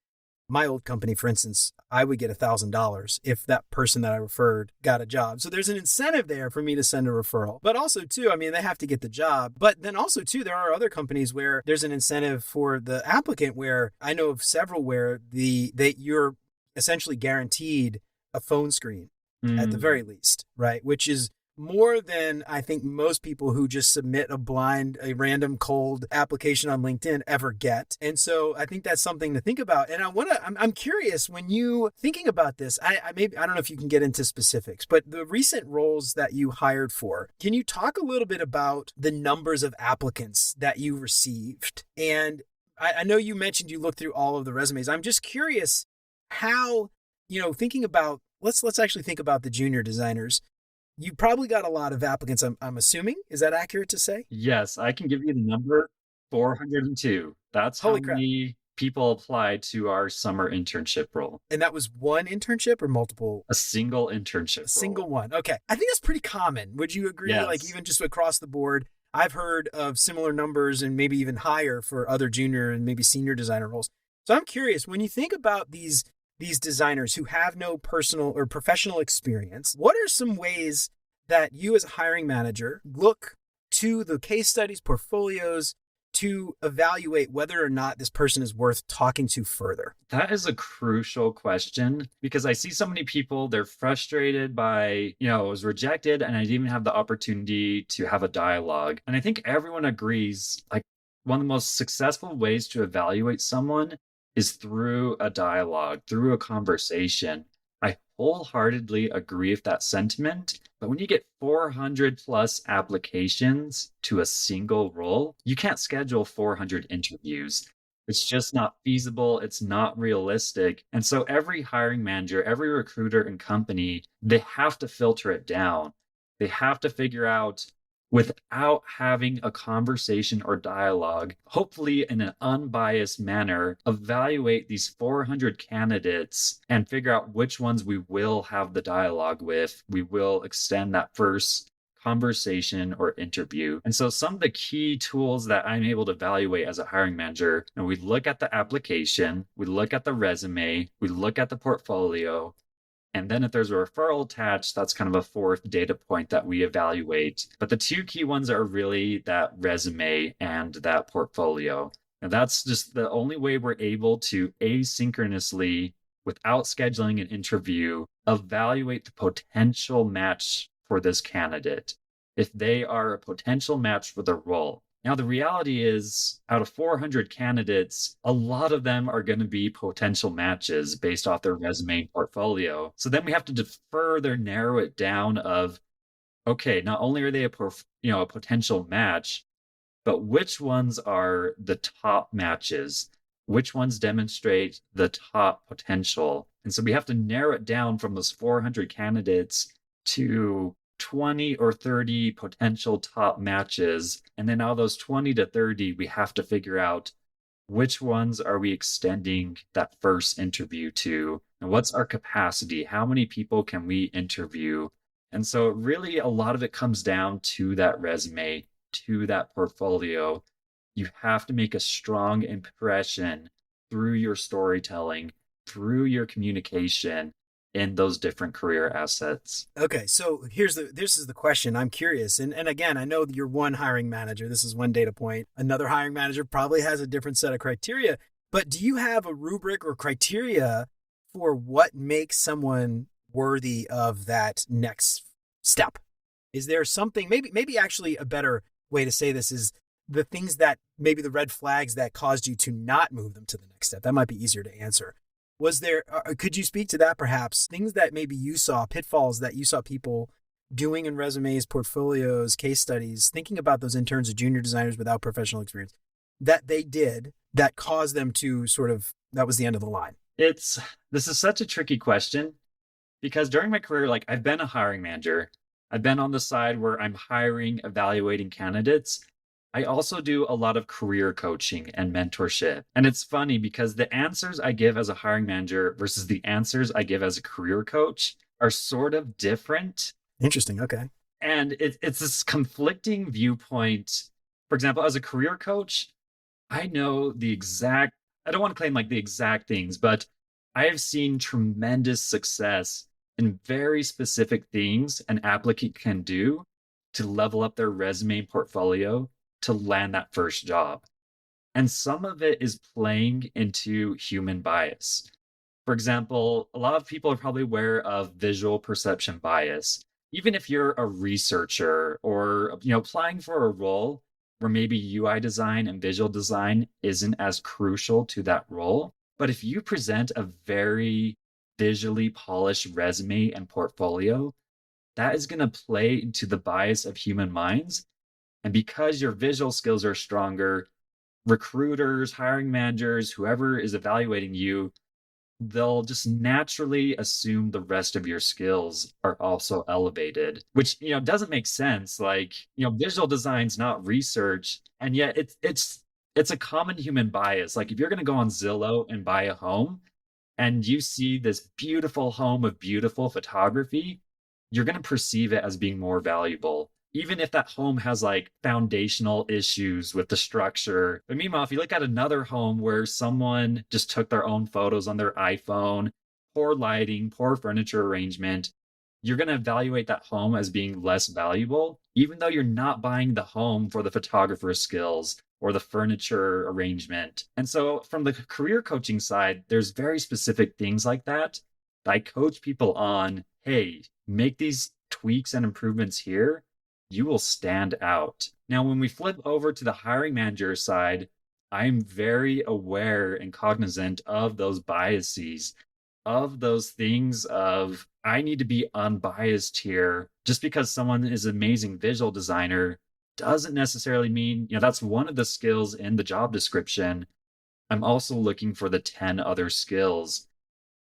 My old company, for instance, I would get $1,000 if that person that I referred got a job. So there's an incentive there for me to send a referral. But also, too, I mean, they have to get the job. But then also, too, there are other companies where there's an incentive for the applicant, where I know of several where you're essentially guaranteed a phone screen at the very least, right? Which is more than I think most people who just submit a random cold application on LinkedIn ever get. And so I think that's something to think about. And I'm curious, when you thinking about this, I don't know if you can get into specifics, but the recent roles that you hired for, can you talk a little bit about the numbers of applicants that you received? And I know you mentioned you looked through all of the resumes. I'm just curious how, thinking about, let's actually think about the junior designers. You probably got a lot of applicants, I'm assuming. Is that accurate to say? Yes, I can give you the number 402. That's how Holy crap. many people applied to our summer internship role. And that was one internship or multiple? A single A internship role. single one. Okay. I think that's pretty common. Would you agree? Like Yes. even just across the board, I've heard of similar numbers and maybe even higher for other junior and maybe senior designer roles. So I'm curious, when you think about these designers who have no personal or professional experience, what are some ways that you as a hiring manager look to the case studies, portfolios to evaluate whether or not this person is worth talking to further? That is a crucial question because I see so many people, they're frustrated by, it was rejected and I didn't even have the opportunity to have a dialogue. And I think everyone agrees, like, one of the most successful ways to evaluate someone is through a dialogue, through a conversation. I wholeheartedly agree with that sentiment. But when you get 400 plus applications to a single role, you can't schedule 400 interviews. It's just not feasible. It's not realistic. And so every hiring manager, every recruiter and company, they have to filter it down. They have to figure out, without having a conversation or dialogue, hopefully in an unbiased manner, evaluate these 400 candidates and figure out which ones we will have the dialogue with. We will extend that first conversation or interview. And so some of the key tools that I'm able to evaluate as a hiring manager, and we look at the application, we look at the resume, we look at the portfolio, and then if there's a referral attached, that's kind of a fourth data point that we evaluate. But the two key ones are really that resume and that portfolio. And that's just the only way we're able to asynchronously, without scheduling an interview, evaluate the potential match for this candidate, if they are a potential match for the role. Now, the reality is, out of 400 candidates, a lot of them are going to be potential matches based off their resume and portfolio. So then we have to further narrow it down of, okay, not only are they a potential match, but which ones are the top matches? Which ones demonstrate the top potential? And so we have to narrow it down from those 400 candidates to 20 or 30 potential top matches. And then out of those 20 to 30, we have to figure out which ones are we extending that first interview to, and what's our capacity? How many people can we interview? And so really a lot of it comes down to that resume, to that portfolio. You have to make a strong impression through your storytelling, through your communication, in those different career assets. Okay, so this is the question. I'm curious. And again, I know that you're one hiring manager. This is one data point. Another hiring manager probably has a different set of criteria. But do you have a rubric or criteria for what makes someone worthy of that next step? Is there something, maybe actually a better way to say this is, the things that maybe the red flags that caused you to not move them to the next step? That might be easier to answer. Was there, could you speak to that perhaps? Things that maybe you saw, pitfalls that you saw people doing in resumes, portfolios, case studies, thinking about those interns or junior designers without professional experience that they did that caused them to sort of, that was the end of the line? This is such a tricky question because during my career, like I've been a hiring manager. I've been on the side where I'm hiring, evaluating candidates. I also do a lot of career coaching and mentorship. And it's funny because the answers I give as a hiring manager versus the answers I give as a career coach are sort of different. Interesting. Okay. And it's this conflicting viewpoint. For example, as a career coach, I know the exact, I don't want to claim like the exact things, but I have seen tremendous success in very specific things an applicant can do to level up their resume and portfolio to land that first job. And some of it is playing into human bias. For example, a lot of people are probably aware of visual perception bias. Even if you're a researcher or applying for a role where maybe UI design and visual design isn't as crucial to that role, but if you present a very visually polished resume and portfolio, that is going to play into the bias of human minds. And because your visual skills are stronger, recruiters, hiring managers, whoever is evaluating you, they'll just naturally assume the rest of your skills are also elevated, which doesn't make sense. Like, visual design's not research, and yet it's a common human bias. Like if you're going to go on Zillow and buy a home and you see this beautiful home of beautiful photography, you're going to perceive it as being more valuable, even if that home has like foundational issues with the structure. But meanwhile, if you look at another home where someone just took their own photos on their iPhone, poor lighting, poor furniture arrangement, you're going to evaluate that home as being less valuable, even though you're not buying the home for the photographer's skills or the furniture arrangement. And so from the career coaching side, there's very specific things like that I coach people on. Hey, make these tweaks and improvements here, you will stand out. Now, when we flip over to the hiring manager side, I'm very aware and cognizant of those biases, of those things of I need to be unbiased here. Just because someone is an amazing visual designer doesn't necessarily mean, that's one of the skills in the job description. I'm also looking for the 10 other skills.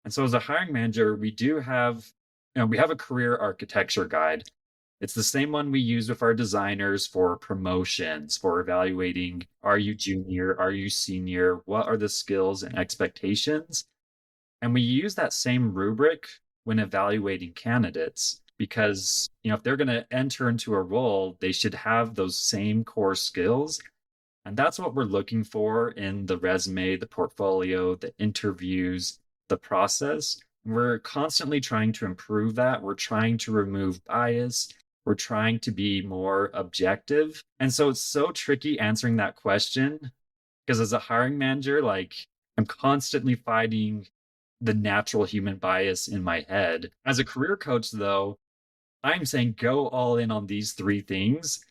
And so as a hiring manager, we do have, we have a career architecture guide. It's the same one we use with our designers for promotions, for evaluating, are you junior, are you senior, what are the skills and expectations? And we use that same rubric when evaluating candidates because, if they're going to enter into a role, they should have those same core skills. And that's what we're looking for in the resume, the portfolio, the interviews, the process. We're constantly trying to improve that. We're trying to remove bias. We're trying to be more objective. And so it's so tricky answering that question because as a hiring manager, like I'm constantly fighting the natural human bias in my head. As a career coach, though, I'm saying go all in on these three things.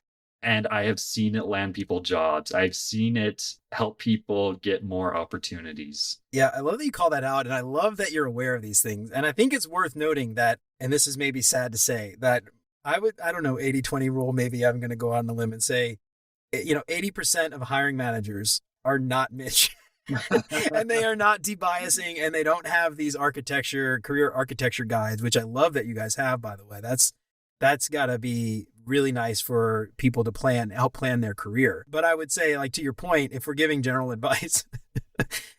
And I have seen it land people jobs. I've seen it help people get more opportunities. Yeah, I love that you call that out. And I love that you're aware of these things. And I think it's worth noting that, and this is maybe sad to say, that I don't know, 80-20 rule, maybe I'm going to go on the limb and say, 80% of hiring managers are not Mitch. And they are not debiasing, and they don't have these career architecture guides, which I love that you guys have, by the way. That's got to be really nice for people to help plan their career. But I would say, like, to your point, if we're giving general advice,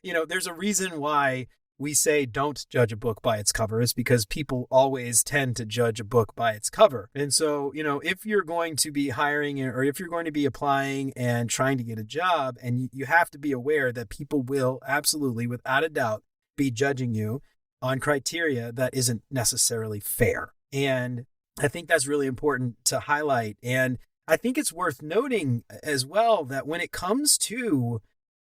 there's a reason why we say don't judge a book by its cover. Is because people always tend to judge a book by its cover. And so, if you're going to be hiring or if you're going to be applying and trying to get a job, and you have to be aware that people will absolutely, without a doubt, be judging you on criteria that isn't necessarily fair. And I think that's really important to highlight. And I think it's worth noting as well that when it comes to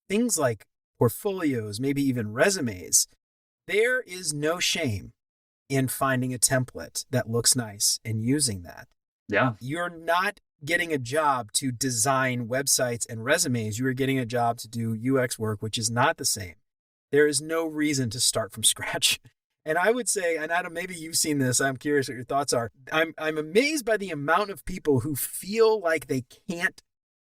things like portfolios, maybe even resumes, there is no shame in finding a template that looks nice and using that. Yeah. You're not getting a job to design websites and resumes. You were getting a job to do UX work, which is not the same. There is no reason to start from scratch. And I would say, and Adam, maybe you've seen this. I'm curious what your thoughts are. I'm amazed by the amount of people who feel like they can't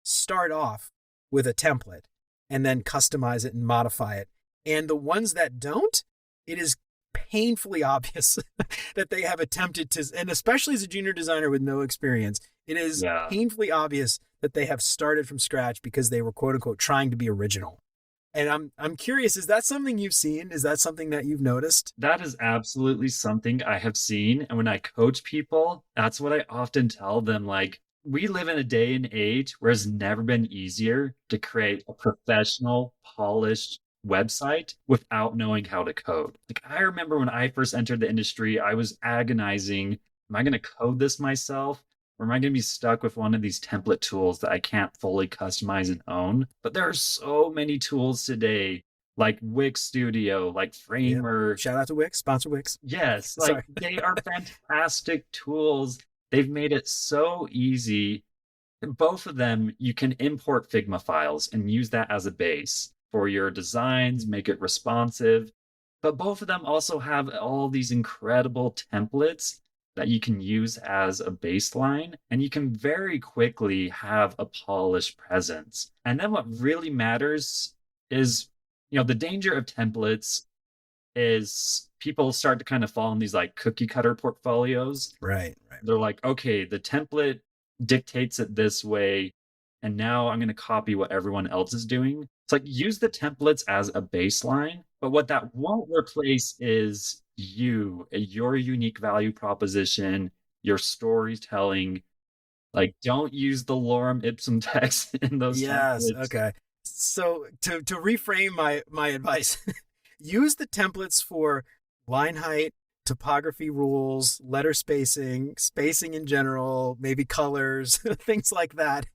start off with a template and then customize it and modify it. And the ones that don't, it is painfully obvious that they have attempted to, and especially as a junior designer with no experience, it is Yeah. painfully obvious that they have started from scratch because they were quote unquote trying to be original. And I'm curious, is that something you've seen? Is that something that you've noticed? That is absolutely something I have seen. And when I coach people, that's what I often tell them. Like, we live in a day and age where it's never been easier to create a professional, polished website without knowing how to code. Like, I remember when I first entered the industry, I was agonizing, am I going to code this myself? Or am I going to be stuck with one of these template tools that I can't fully customize and own? But there are so many tools today like Wix Studio, like Yeah. Framer. Shout out to Wix, sponsor Wix. Yes, like Sorry. they are fantastic tools. They've made it so easy. Both of them, you can import Figma files and use that as a base for your designs, make it responsive. But both of them also have all these incredible templates that you can use as a baseline, and you can very quickly have a polished presence. And then what really matters is, the danger of templates is people start to kind of fall in these like cookie cutter portfolios. Right, right. They're like, okay, the template dictates it this way, and now I'm going to copy what everyone else is doing. It's like, use the templates as a baseline, but what that won't replace is your unique value proposition, your storytelling. Like, don't use the lorem ipsum text in those Yes. templates. Okay. So to reframe my advice, use the templates for line height, typography rules, letter spacing, spacing in general, maybe colors, things like that.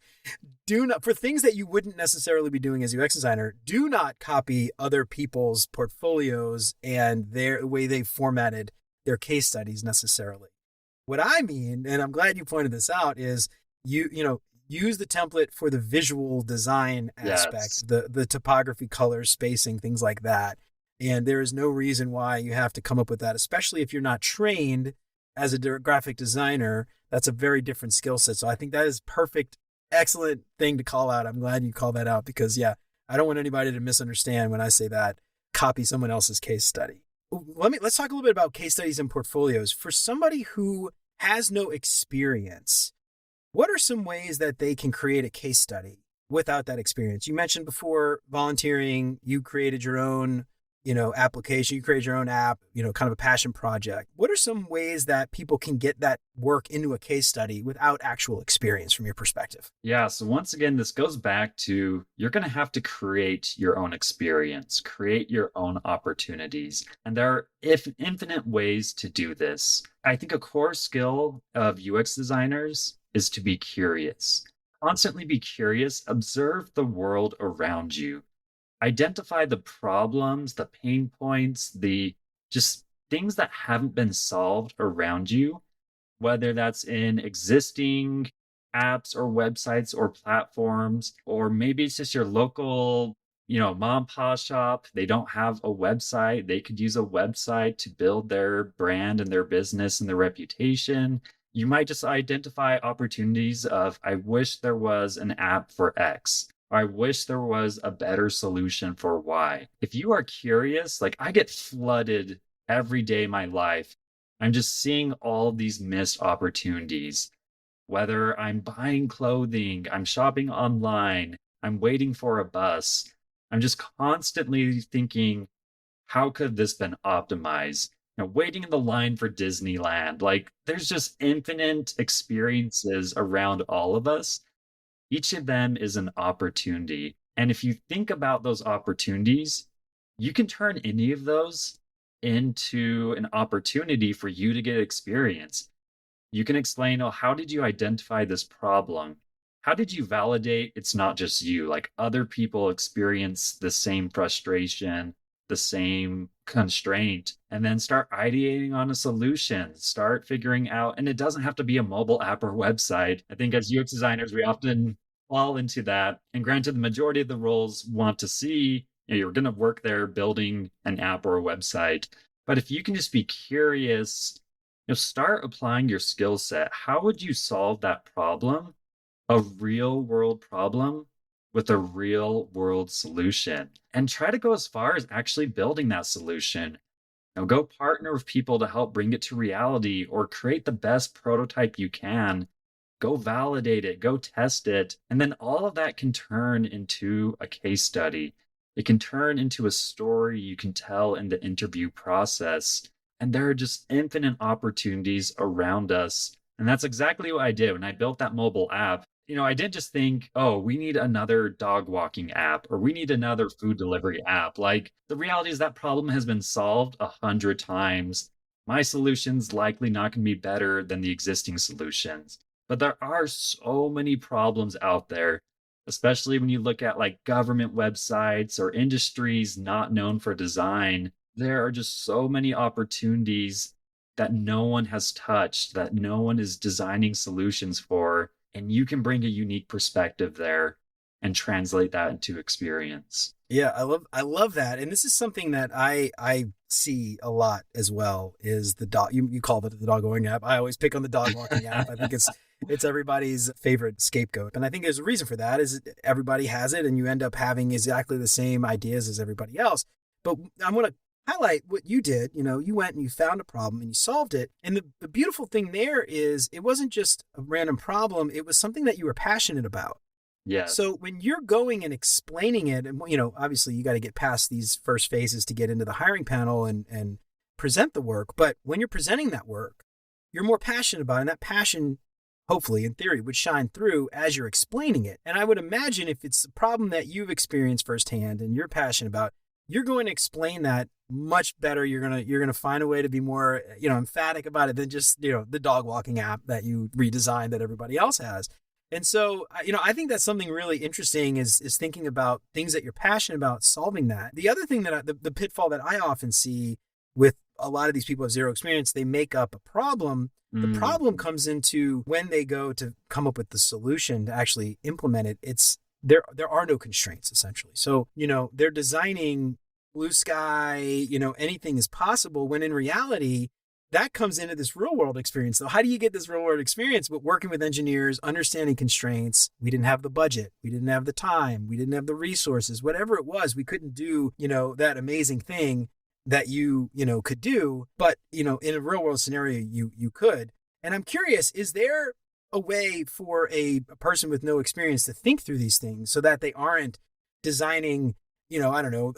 Do not, for things that you wouldn't necessarily be doing as UX designer, do not copy other people's portfolios and their way they formatted their case studies necessarily. What I mean, and I'm glad you pointed this out, is use the template for the visual design Yes. aspect, the typography, colors, spacing, things like that. And there is no reason why you have to come up with that, especially if you're not trained as a graphic designer. That's a very different skill set. So I think that is perfect, excellent thing to call out. I'm glad you called that out because, yeah, I don't want anybody to misunderstand when I say that. Copy someone else's case study. Let's talk a little bit about case studies and portfolios. For somebody who has no experience, what are some ways that they can create a case study without that experience? You mentioned before volunteering, you created your own, application, you created your own app, kind of a passion project. What are some ways that people can get that work into a case study without actual experience from your perspective? Yeah, so once again, this goes back to you're going to have to create your own experience, create your own opportunities. And there are infinite ways to do this. I think a core skill of UX designers is to be curious. Constantly be curious, observe the world around you, identify the problems, the pain points, the just things that haven't been solved around you, whether that's in existing apps or websites or platforms, or maybe it's just your local, mom and pop shop. They don't have a website. They could use a website to build their brand and their business and their reputation. You might just identify opportunities of, I wish there was an app for X. Or I wish there was a better solution for Y. If you are curious, like I get flooded every day of my life. I'm just seeing all these missed opportunities. Whether I'm buying clothing, I'm shopping online, I'm waiting for a bus, I'm just constantly thinking, how could this been optimized? Waiting in the line for Disneyland. Like, there's just infinite experiences around all of us. Each of them is an opportunity. And if you think about those opportunities, you can turn any of those into an opportunity for you to get experience. You can explain, oh, how did you identify this problem? How did you validate it's not just you? Like other people experience the same frustration, the same constraint and then start ideating on a solution, start figuring out, and it doesn't have to be a mobile app or website. I think as UX designers, we often fall into that. And granted, the majority of the roles want to see, you're going to work there building an app or a website. But if you can just be curious, start applying your skill set. How would you solve that problem, a real world problem, with a real world solution? And try to go as far as actually building that solution. Go partner with people to help bring it to reality or create the best prototype you can. Go validate it, go test it. And then all of that can turn into a case study. It can turn into a story you can tell in the interview process. And there are just infinite opportunities around us. And that's exactly what I did when I built that mobile app. I didn't just think, oh, we need another dog walking app or we need another food delivery app. Like, the reality is that problem has been solved 100 times. My solution's likely not going to be better than the existing solutions. But there are so many problems out there, especially when you look at like government websites or industries not known for design. There are just so many opportunities that no one has touched, that no one is designing solutions for. And you can bring a unique perspective there and translate that into experience. Yeah, I love that. And this is something that I see a lot as well is the dog you call it the dog walking app. I always pick on the dog walking app. I think it's everybody's favorite scapegoat. And I think there's a reason for that is everybody has it and you end up having exactly the same ideas as everybody else. But I want to highlight what you did. You went and you found a problem and you solved it. And the beautiful thing there is it wasn't just a random problem. It was something that you were passionate about. Yes. So when you're going and explaining it, and obviously you got to get past these first phases to get into the hiring panel and present the work. But when you're presenting that work, you're more passionate about it. And that passion, hopefully in theory, would shine through as you're explaining it. And I would imagine if it's a problem that you've experienced firsthand and you're passionate about, you're going to explain that much better. You're gonna find a way to be more, emphatic about it than just, the dog walking app that you redesigned that everybody else has. And so, I think that's something really interesting is thinking about things that you're passionate about, solving that. The other thing that the pitfall that I often see with a lot of these people with zero experience, they make up a problem. The problem comes into when they go to come up with the solution to actually implement it. There are no constraints essentially. So, they're designing blue sky, anything is possible when in reality, that comes into this real world experience. So how do you get this real world experience? But working with engineers, understanding constraints. We didn't have the budget. We didn't have the time. We didn't have the resources, whatever it was. We couldn't do, that amazing thing that you could do. But, in a real world scenario, you could. And I'm curious, is there a way for a person with no experience to think through these things so that they aren't designing I don't know,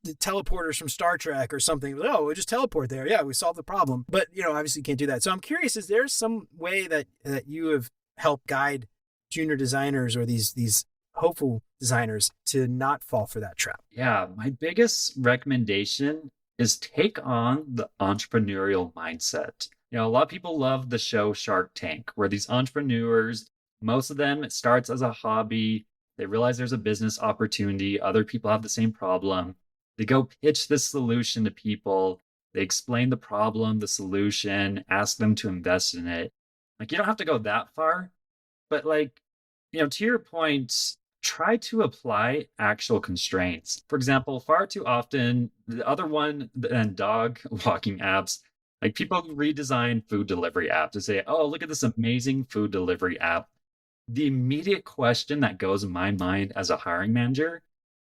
teleporters from Star Trek or something. Oh, we just teleport there. Yeah, we solved the problem. But, obviously you can't do that. So I'm curious, is there some way that you have helped guide junior designers or these hopeful designers to not fall for that trap? Yeah, my biggest recommendation is take on the entrepreneurial mindset. A lot of people love the show Shark Tank, where these entrepreneurs, most of them, it starts as a hobby. They realize there's a business opportunity. Other people have the same problem. They go pitch this solution to people. They explain the problem, the solution, ask them to invest in it. Like, you don't have to go that far, but to your point, try to apply actual constraints. For example, far too often, the other one than dog walking apps, like people redesign food delivery apps to say, oh, look at this amazing food delivery app. The immediate question that goes in my mind as a hiring manager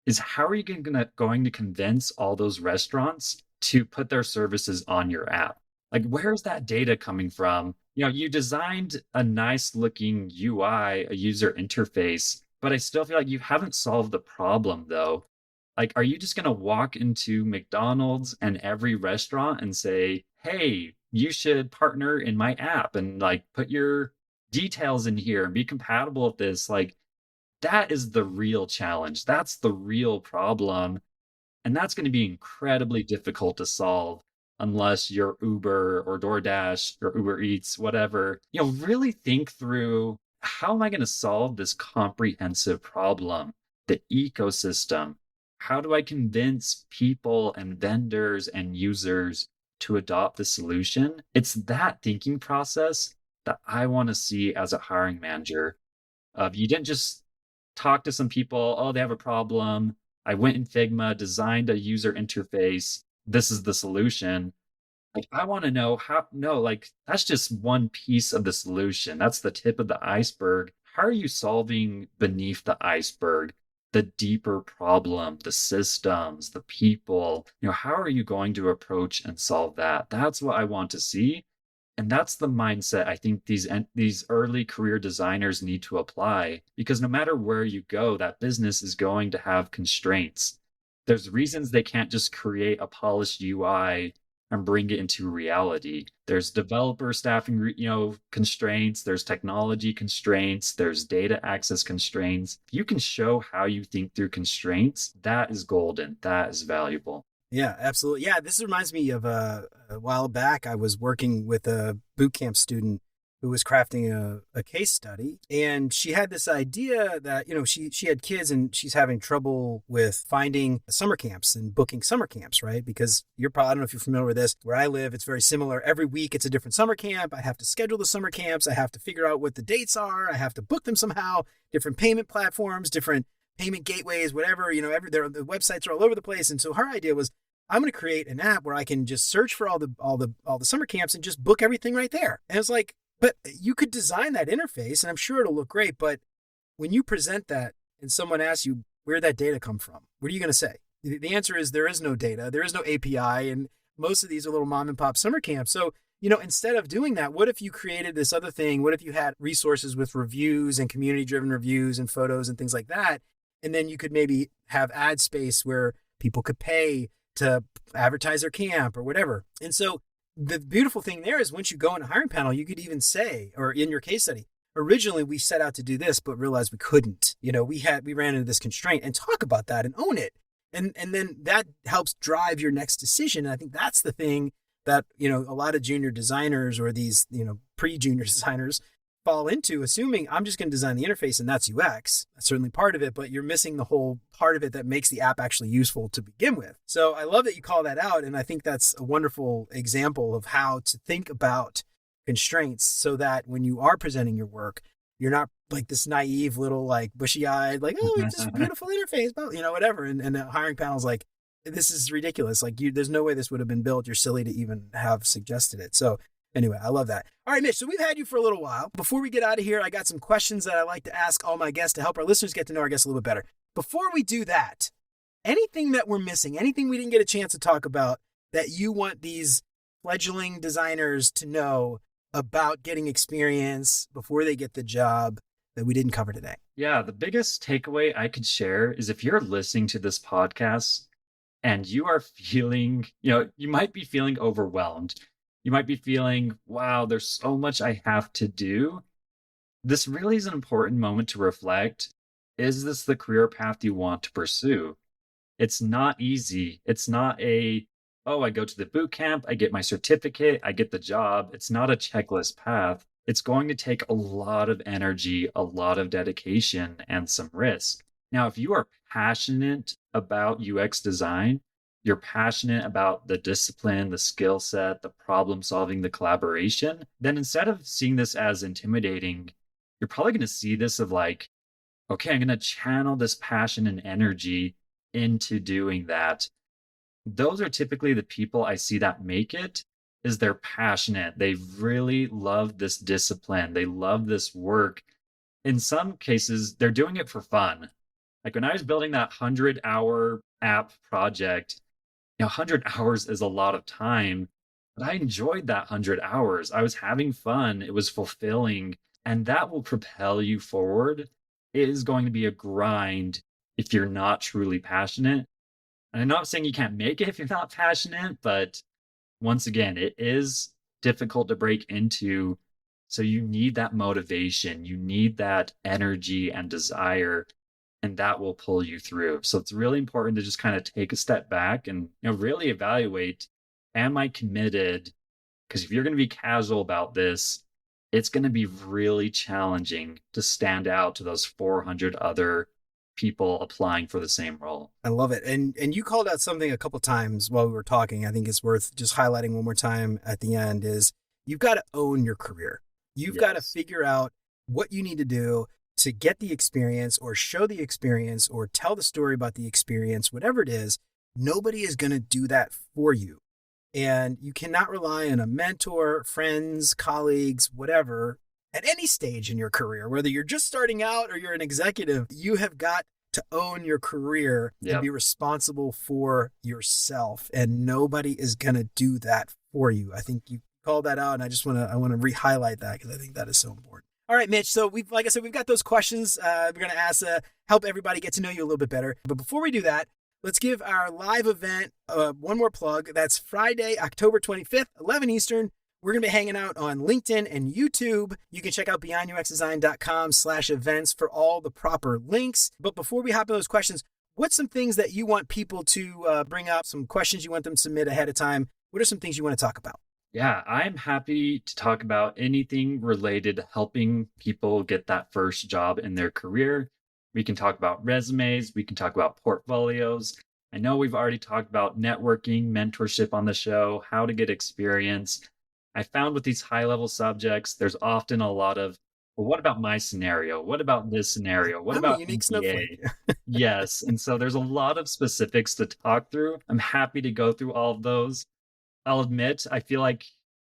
is how are you going to convince all those restaurants to put their services on your app? Like, where's that data coming from? You designed a nice looking UI, a user interface, but I still feel like you haven't solved the problem though. Like, are you just going to walk into McDonald's and every restaurant and say, hey, you should partner in my app and like put your details in here and be compatible with this? Like, that is the real challenge. That's the real problem. And that's going to be incredibly difficult to solve unless you're Uber or DoorDash or Uber Eats, whatever. Really think through, how am I going to solve this comprehensive problem? The ecosystem. how do I convince people and vendors and users to adopt the solution? It's that thinking process that I want to see as a hiring manager. You didn't just talk to some people, oh, they have a problem. I went in Figma, designed a user interface. This is the solution. Like, I want to know how, no, like, that's just one piece of the solution. That's the tip of the iceberg. How are you solving beneath the iceberg? The deeper problem, the systems, the people, how are you going to approach and solve that? That's what I want to see. And that's the mindset I think these early career designers need to apply, because no matter where you go, that business is going to have constraints. There's reasons they can't just create a polished UI and bring it into reality. There's developer staffing, constraints, there's technology constraints, there's data access constraints. If you can show how you think through constraints, that is golden. That is valuable. Yeah, absolutely. Yeah, this reminds me of a while back. I was working with a boot camp student who was crafting a case study, and she had this idea that she had kids and she's having trouble with finding summer camps and booking summer camps, right? Because I don't know if you're familiar with this. Where I live, it's very similar. Every week, it's a different summer camp. I have to schedule the summer camps. I have to figure out what the dates are. I have to book them somehow. Different payment platforms, different payment gateways, whatever. The websites are all over the place. And so her idea was, I'm going to create an app where I can just search for all the summer camps and just book everything right there. And it's like, but you could design that interface and I'm sure it'll look great. But when you present that and someone asks you where that data come from, what are you going to say? The answer is there is no data. There is no API. And most of these are little mom and pop summer camps. So, instead of doing that, what if you created this other thing? What if you had resources with reviews and community driven reviews and photos and things like that? And then you could maybe have ad space where people could pay to advertise their camp or whatever. And so the beautiful thing there is once you go in a hiring panel, you could even say, or in your case study, originally we set out to do this, but realized we couldn't. We ran into this constraint, and talk about that and own it. And then that helps drive your next decision. And I think that's the thing that, a lot of junior designers or these, pre-junior designers fall into, assuming I'm just going to design the interface and that's UX. That's certainly part of it, but you're missing the whole part of it that makes the app actually useful to begin with. So I love that you call that out. And I think that's a wonderful example of how to think about constraints so that when you are presenting your work, you're not like this naive little like bushy eyed, like, oh, it's just a beautiful interface, but whatever. And the hiring panel's like, this is ridiculous. Like there's no way this would have been built. You're silly to even have suggested it. So anyway, I love that. All right, Mitch, so we've had you for a little while. Before we get out of here, I got some questions that I like to ask all my guests to help our listeners get to know our guests a little bit better. Before we do that, anything that we're missing, anything we didn't get a chance to talk about that you want these fledgling designers to know about getting experience before they get the job that we didn't cover today? Yeah, the biggest takeaway I could share is if you're listening to this podcast and you are feeling, you might be feeling overwhelmed. You might be feeling, wow, there's so much I have to do. This really is an important moment to reflect. Is this the career path you want to pursue? It's not easy. It's not I go to the boot camp, I get my certificate, I get the job. It's not a checklist path. It's going to take a lot of energy, a lot of dedication, and some risk. Now, if you are passionate about UX design, you're passionate about the discipline, the skill set, the problem solving, the collaboration, then instead of seeing this as intimidating, you're probably going to see this of like, okay, I'm going to channel this passion and energy into doing that. Those are typically the people I see that make it, is they're passionate. They really love this discipline. They love this work. In some cases, they're doing it for fun. Like when I was building that 100-hour app project, 100 hours is a lot of time, but I enjoyed that 100 hours. I was having fun. It was fulfilling, and that will propel you forward. It is going to be a grind if you're not truly passionate. And I'm not saying you can't make it if you're not passionate, but once again, it is difficult to break into. So you need that motivation. You need that energy and desire, and that will pull you through. So it's really important to just kind of take a step back and really evaluate, am I committed? Because if you're going to be casual about this, it's going to be really challenging to stand out to those 400 other people applying for the same role. I love it. And you called out something a couple times while we were talking. I think it's worth just highlighting one more time at the end is you've got to own your career. You've got to Yes. figure out what you need to do to get the experience or show the experience or tell the story about the experience, whatever it is. Nobody is going to do that for you. And you cannot rely on a mentor, friends, colleagues, whatever, at any stage in your career, whether you're just starting out or you're an executive. You have got to own your career and Yep. be responsible for yourself. And nobody is going to do that for you. I think you called that out, and I want to re-highlight that because I think that is so important. All right, Mitch. So like I said, we've got those questions. We're going to ask, help everybody get to know you a little bit better. But before we do that, let's give our live event one more plug. That's Friday, October 25th, 11 Eastern. We're going to be hanging out on LinkedIn and YouTube. You can check out beyonduxdesign.com/events for all the proper links. But before we hop into those questions, what's some things that you want people to bring up, some questions you want them to submit ahead of time? What are some things you want to talk about? Yeah, I'm happy to talk about anything related to helping people get that first job in their career. We can talk about resumes, we can talk about portfolios. I know we've already talked about networking, mentorship on the show, how to get experience. I found with these high level subjects, there's often a lot of, well, what about my scenario? What about this scenario? What I'm a about unique snowflake. MBA? Yes. And so there's a lot of specifics to talk through. I'm happy to go through all of those. I'll admit, I feel like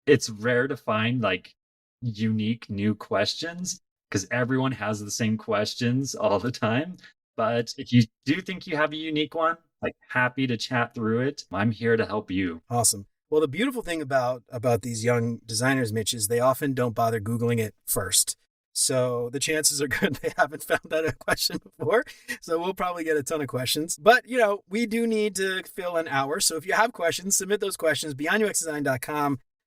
it's rare to find like unique new questions because everyone has the same questions all the time. But if you do think you have a unique one, like happy to chat through it. I'm here to help you. Awesome. Well, the beautiful thing about these young designers, Mitch, is they often don't bother Googling it first. So the chances are good they haven't found out a question before. So we'll probably get a ton of questions. But, we do need to fill an hour. So if you have questions, submit those questions,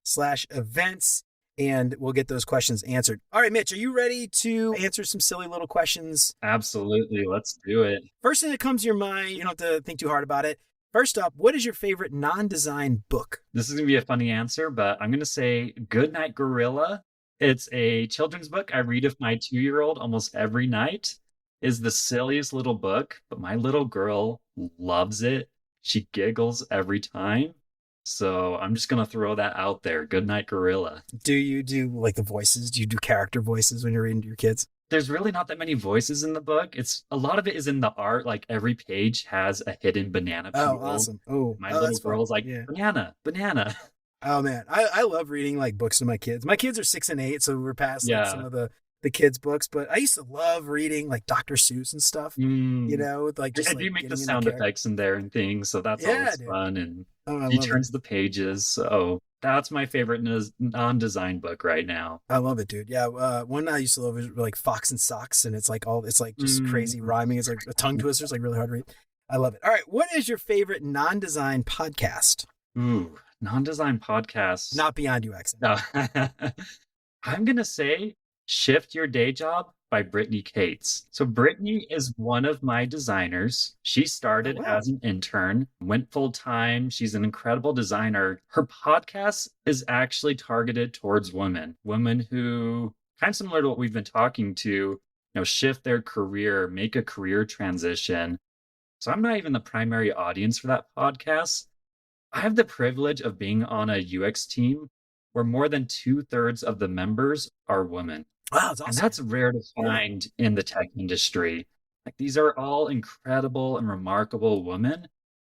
beyonduxdesign.com/events, and we'll get those questions answered. All right, Mitch, are you ready to answer some silly little questions? Absolutely. Let's do it. First thing that comes to your mind, you don't have to think too hard about it. First up, what is your favorite non-design book? This is going to be a funny answer, but I'm going to say Goodnight Gorilla. It's a children's book I read with my 2-year-old almost every night. Is the silliest little book, but my little girl loves it. She giggles every time. So I'm just going to throw that out there. Goodnight Gorilla. Do you do like the voices? Do you do character voices when you're reading to your kids? There's really not that many voices in the book. It's a lot of it is in the art. Like every page has a hidden banana peel. Oh, awesome. Oh, My little that's fun. girl's like, Yeah. banana. Oh man, I love reading like books to my kids. My kids are 6 and 8, so we're past like, Yeah. some of the kids' books. But I used to love reading like Dr. Seuss and stuff. With like just I like do make the getting sound into character. effects in there and things, so that's Yeah, always dude. fun. And Oh, I he love it. turns the pages. So that's my favorite non-design book right now. I love it, dude. Yeah, one I used to love was like Fox and Socks, and it's like just crazy rhyming. It's like a tongue twister. It's like really hard to read. I love it. All right, what is your favorite non-design podcast? Ooh, non-design podcasts. Not Beyond UX. No. I'm gonna say Shift Your Day Job by Brittany Cates. So Brittany is one of my designers. She started Oh, wow. as an intern, went full time. She's an incredible designer. Her podcast is actually targeted towards women who kind of similar to what we've been talking to, shift their career, make a career transition. So I'm not even the primary audience for that podcast. I have the privilege of being on a UX team where more than 2/3 of the members are women. Wow, that's awesome. And that's rare to find in the tech industry. Like these are all incredible and remarkable women.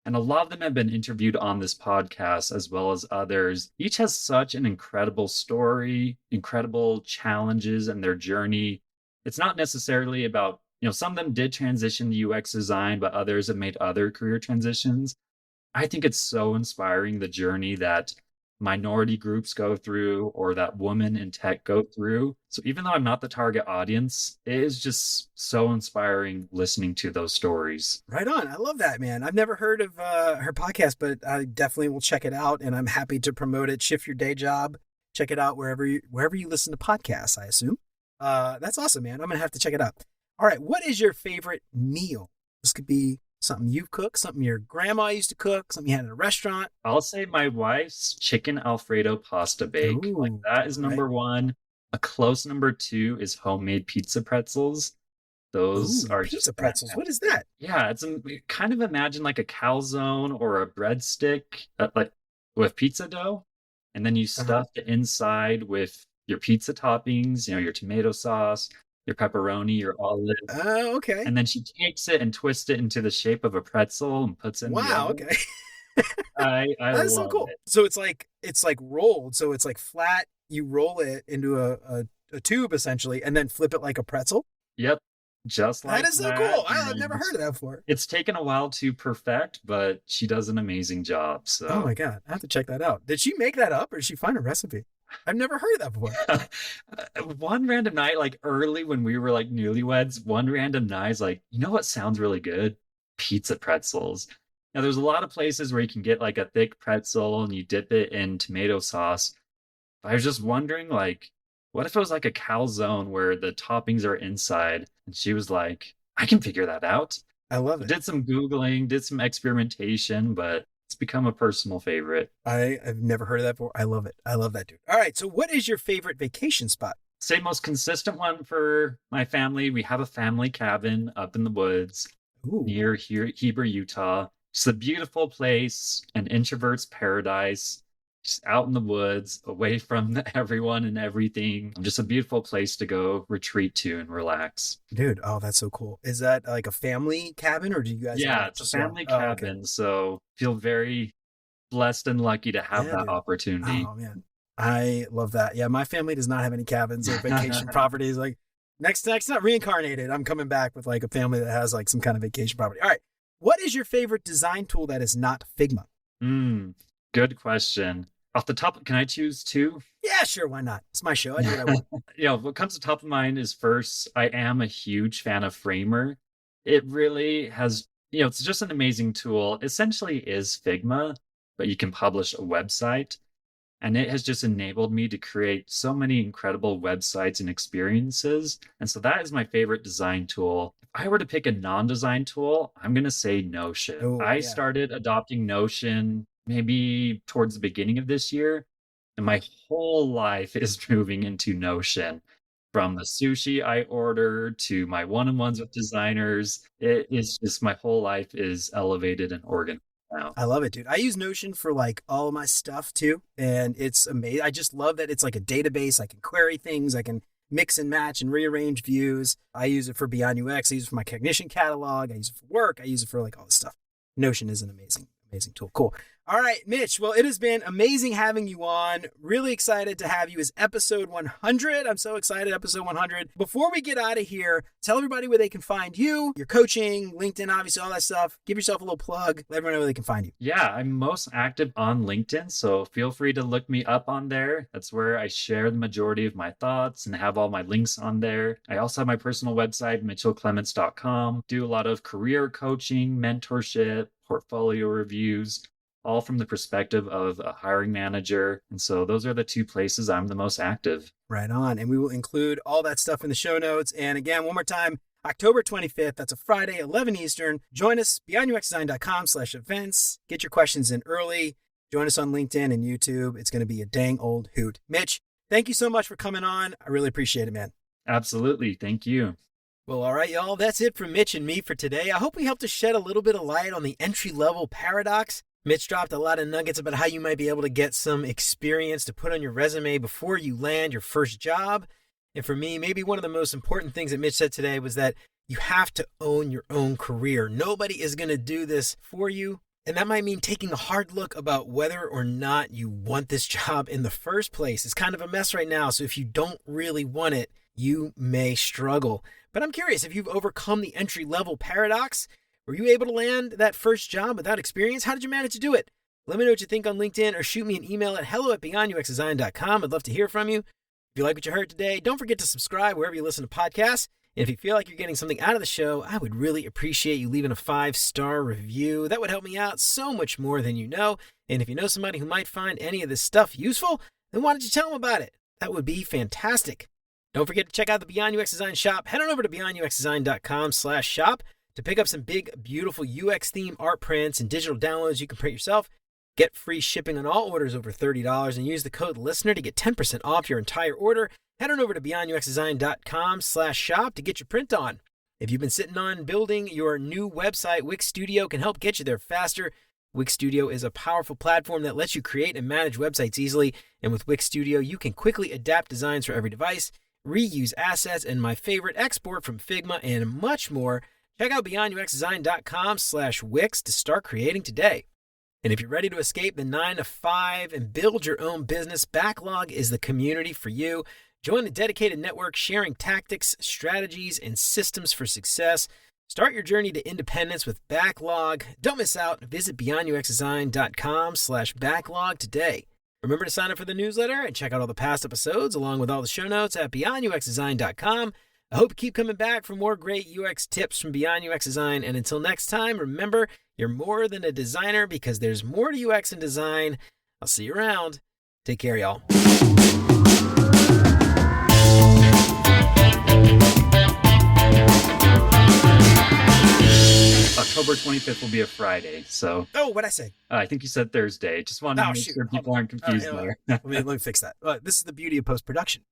And a lot of them have been interviewed on this podcast as well as others. Each has such an incredible story, incredible challenges in their journey. It's not necessarily about, some of them did transition to UX design, but others have made other career transitions. I think it's so inspiring the journey that minority groups go through or that women in tech go through. So even though I'm not the target audience, it is just so inspiring listening to those stories. Right on. I love that, man. I've never heard of her podcast, but I definitely will check it out, and I'm happy to promote it. Shift Your Day Job. Check it out wherever you listen to podcasts, I assume. That's awesome, man. I'm going to have to check it out. All right. What is your favorite meal? This could be something you've cooked, something your grandma used to cook, something you had at a restaurant. I'll say my wife's chicken Alfredo pasta bake. Ooh, Like that is number one. A close number two is homemade pizza pretzels. Those Ooh, are just pizza pretzels. What is that? yeah, kind of imagine like a calzone or a breadstick, like with pizza dough, and then you Uh-huh. stuff the inside with your pizza toppings, your tomato sauce, your pepperoni, your olive, Oh, okay. and then she takes it and twists it into the shape of a pretzel and puts it in the Wow, oven. okay. I That is so love cool. it. So it's like rolled. So it's like flat. You roll it into a tube essentially, and then flip it like a pretzel. Yep, just That like is so that, cool. I've never and heard of that before. it's taken a while to perfect, but she does an amazing job, Oh so my God. I have to check that out. Did she make that up or did she find a recipe? I've never heard of that before. one random night, like early when we were like newlyweds, one random night's like, you know what sounds really good? Pizza pretzels. Now, there's a lot of places where you can get like a thick pretzel and you dip it in tomato sauce. But I was just wondering, like, what if it was like a calzone where the toppings are inside? And she was like, I can figure that out. I love So it. did some Googling, did some experimentation, but it's become a personal favorite. I've never heard of that before. I love it. I love that, dude. All right. So what is your favorite vacation spot? Say most consistent one for my family. We have a family cabin up in the woods Ooh, near here, Heber, Utah. It's a beautiful place, an introvert's paradise, just out in the woods, away from everyone and everything. Just a beautiful place to go retreat to and relax. dude. Oh, that's so cool. Is that like a family cabin or do you guys have Yeah, like it's a just your own? family Oh, okay. cabin, so feel very blessed and lucky to have Yeah, that dude. opportunity. Oh man. I love that. Yeah, my family does not have any cabins or vacation properties. Like next not reincarnated. I'm coming back with like a family that has like some kind of vacation property. All right. What is your favorite design tool that is not Figma? Good question. Off the top, can I choose two? Yeah, sure, why not? It's my show. I do what I want. What comes to top of mind is first, I am a huge fan of Framer. It really has, it's just an amazing tool. Essentially is Figma, but you can publish a website. And it has just enabled me to create so many incredible websites and experiences. And so that is my favorite design tool. If I were to pick a non-design tool, I'm going to say Notion. Oh, I yeah. started adopting Notion maybe towards the beginning of this year, and my whole life is moving into Notion. From the sushi I order to my one-on-ones with designers, it is just my whole life is elevated and organized now. I love it, dude. I use Notion for like all of my stuff too, and it's amazing. I just love that it's like a database. I can query things, I can mix and match and rearrange views. I use it for Beyond UX. I use it for my Cognition catalog. I use it for work. I use it for like all this stuff. Notion is an amazing tool. Cool. All right, Mitch. Well, it has been amazing having you on. Really excited to have you as episode 100. I'm so excited, episode 100. Before we get out of here, tell everybody where they can find you, your coaching, LinkedIn, obviously, all that stuff. Give yourself a little plug. Let everyone know where they can find you. Yeah, I'm most active on LinkedIn, so feel free to look me up on there. That's where I share the majority of my thoughts and have all my links on there. I also have my personal website, mitchellclements.com. Do a lot of career coaching, mentorship, portfolio reviews, all from the perspective of a hiring manager. And so those are the two places I'm the most active. Right on. And we will include all that stuff in the show notes. And again, one more time, October 25th, that's a Friday, 11 Eastern. Join us, beyonduxdesign.com/events. Get your questions in early. Join us on LinkedIn and YouTube. It's going to be a dang old hoot. Mitch, thank you so much for coming on. I really appreciate it, man. Absolutely. Thank you. Well, all right, y'all. That's it from Mitch and me for today. I hope we helped to shed a little bit of light on the entry-level paradox. Mitch dropped a lot of nuggets about how you might be able to get some experience to put on your resume before you land your first job. And for me, maybe one of the most important things that Mitch said today was that you have to own your own career. Nobody is going to do this for you. And that might mean taking a hard look about whether or not you want this job in the first place. It's kind of a mess right now. So if you don't really want it, you may struggle. But I'm curious, if you've overcome the entry-level paradox, were you able to land that first job without experience? How did you manage to do it? Let me know what you think on LinkedIn or shoot me an email at hello@beyonduxdesign.com. I'd love to hear from you. If you like what you heard today, don't forget to subscribe wherever you listen to podcasts. And if you feel like you're getting something out of the show, I would really appreciate you leaving a 5-star review. That would help me out so much more than you know. And if you know somebody who might find any of this stuff useful, then why don't you tell them about it? That would be fantastic. Don't forget to check out the Beyond UX Design shop. Head on over to beyonduxdesign.com/shop to pick up some big, beautiful UX theme art prints and digital downloads you can print yourself. Get free shipping on all orders over $30 and use the code LISTENER to get 10% off your entire order. Head on over to beyonduxdesign.com/shop to get your print on. If you've been sitting on building your new website, Wix Studio can help get you there faster. Wix Studio is a powerful platform that lets you create and manage websites easily. And with Wix Studio, you can quickly adapt designs for every device, reuse assets, and my favorite, export from Figma, and much more. Check out beyonduxdesign.com/Wix to start creating today. And if you're ready to escape the 9-to-5 and build your own business, Backlog is the community for you. Join the dedicated network sharing tactics, strategies, and systems for success. Start your journey to independence with Backlog. Don't miss out. Visit beyonduxdesign.com/backlog today. Remember to sign up for the newsletter and check out all the past episodes along with all the show notes at beyonduxdesign.com. I hope you keep coming back for more great UX tips from Beyond UX Design. And until next time, remember, you're more than a designer because there's more to UX and design. I'll see you around. Take care, y'all. October 25th will be a Friday, so... Oh, what'd I say? I think you said Thursday. Just wanted to make sure people aren't confused there. Let me fix that. This is the beauty of post-production.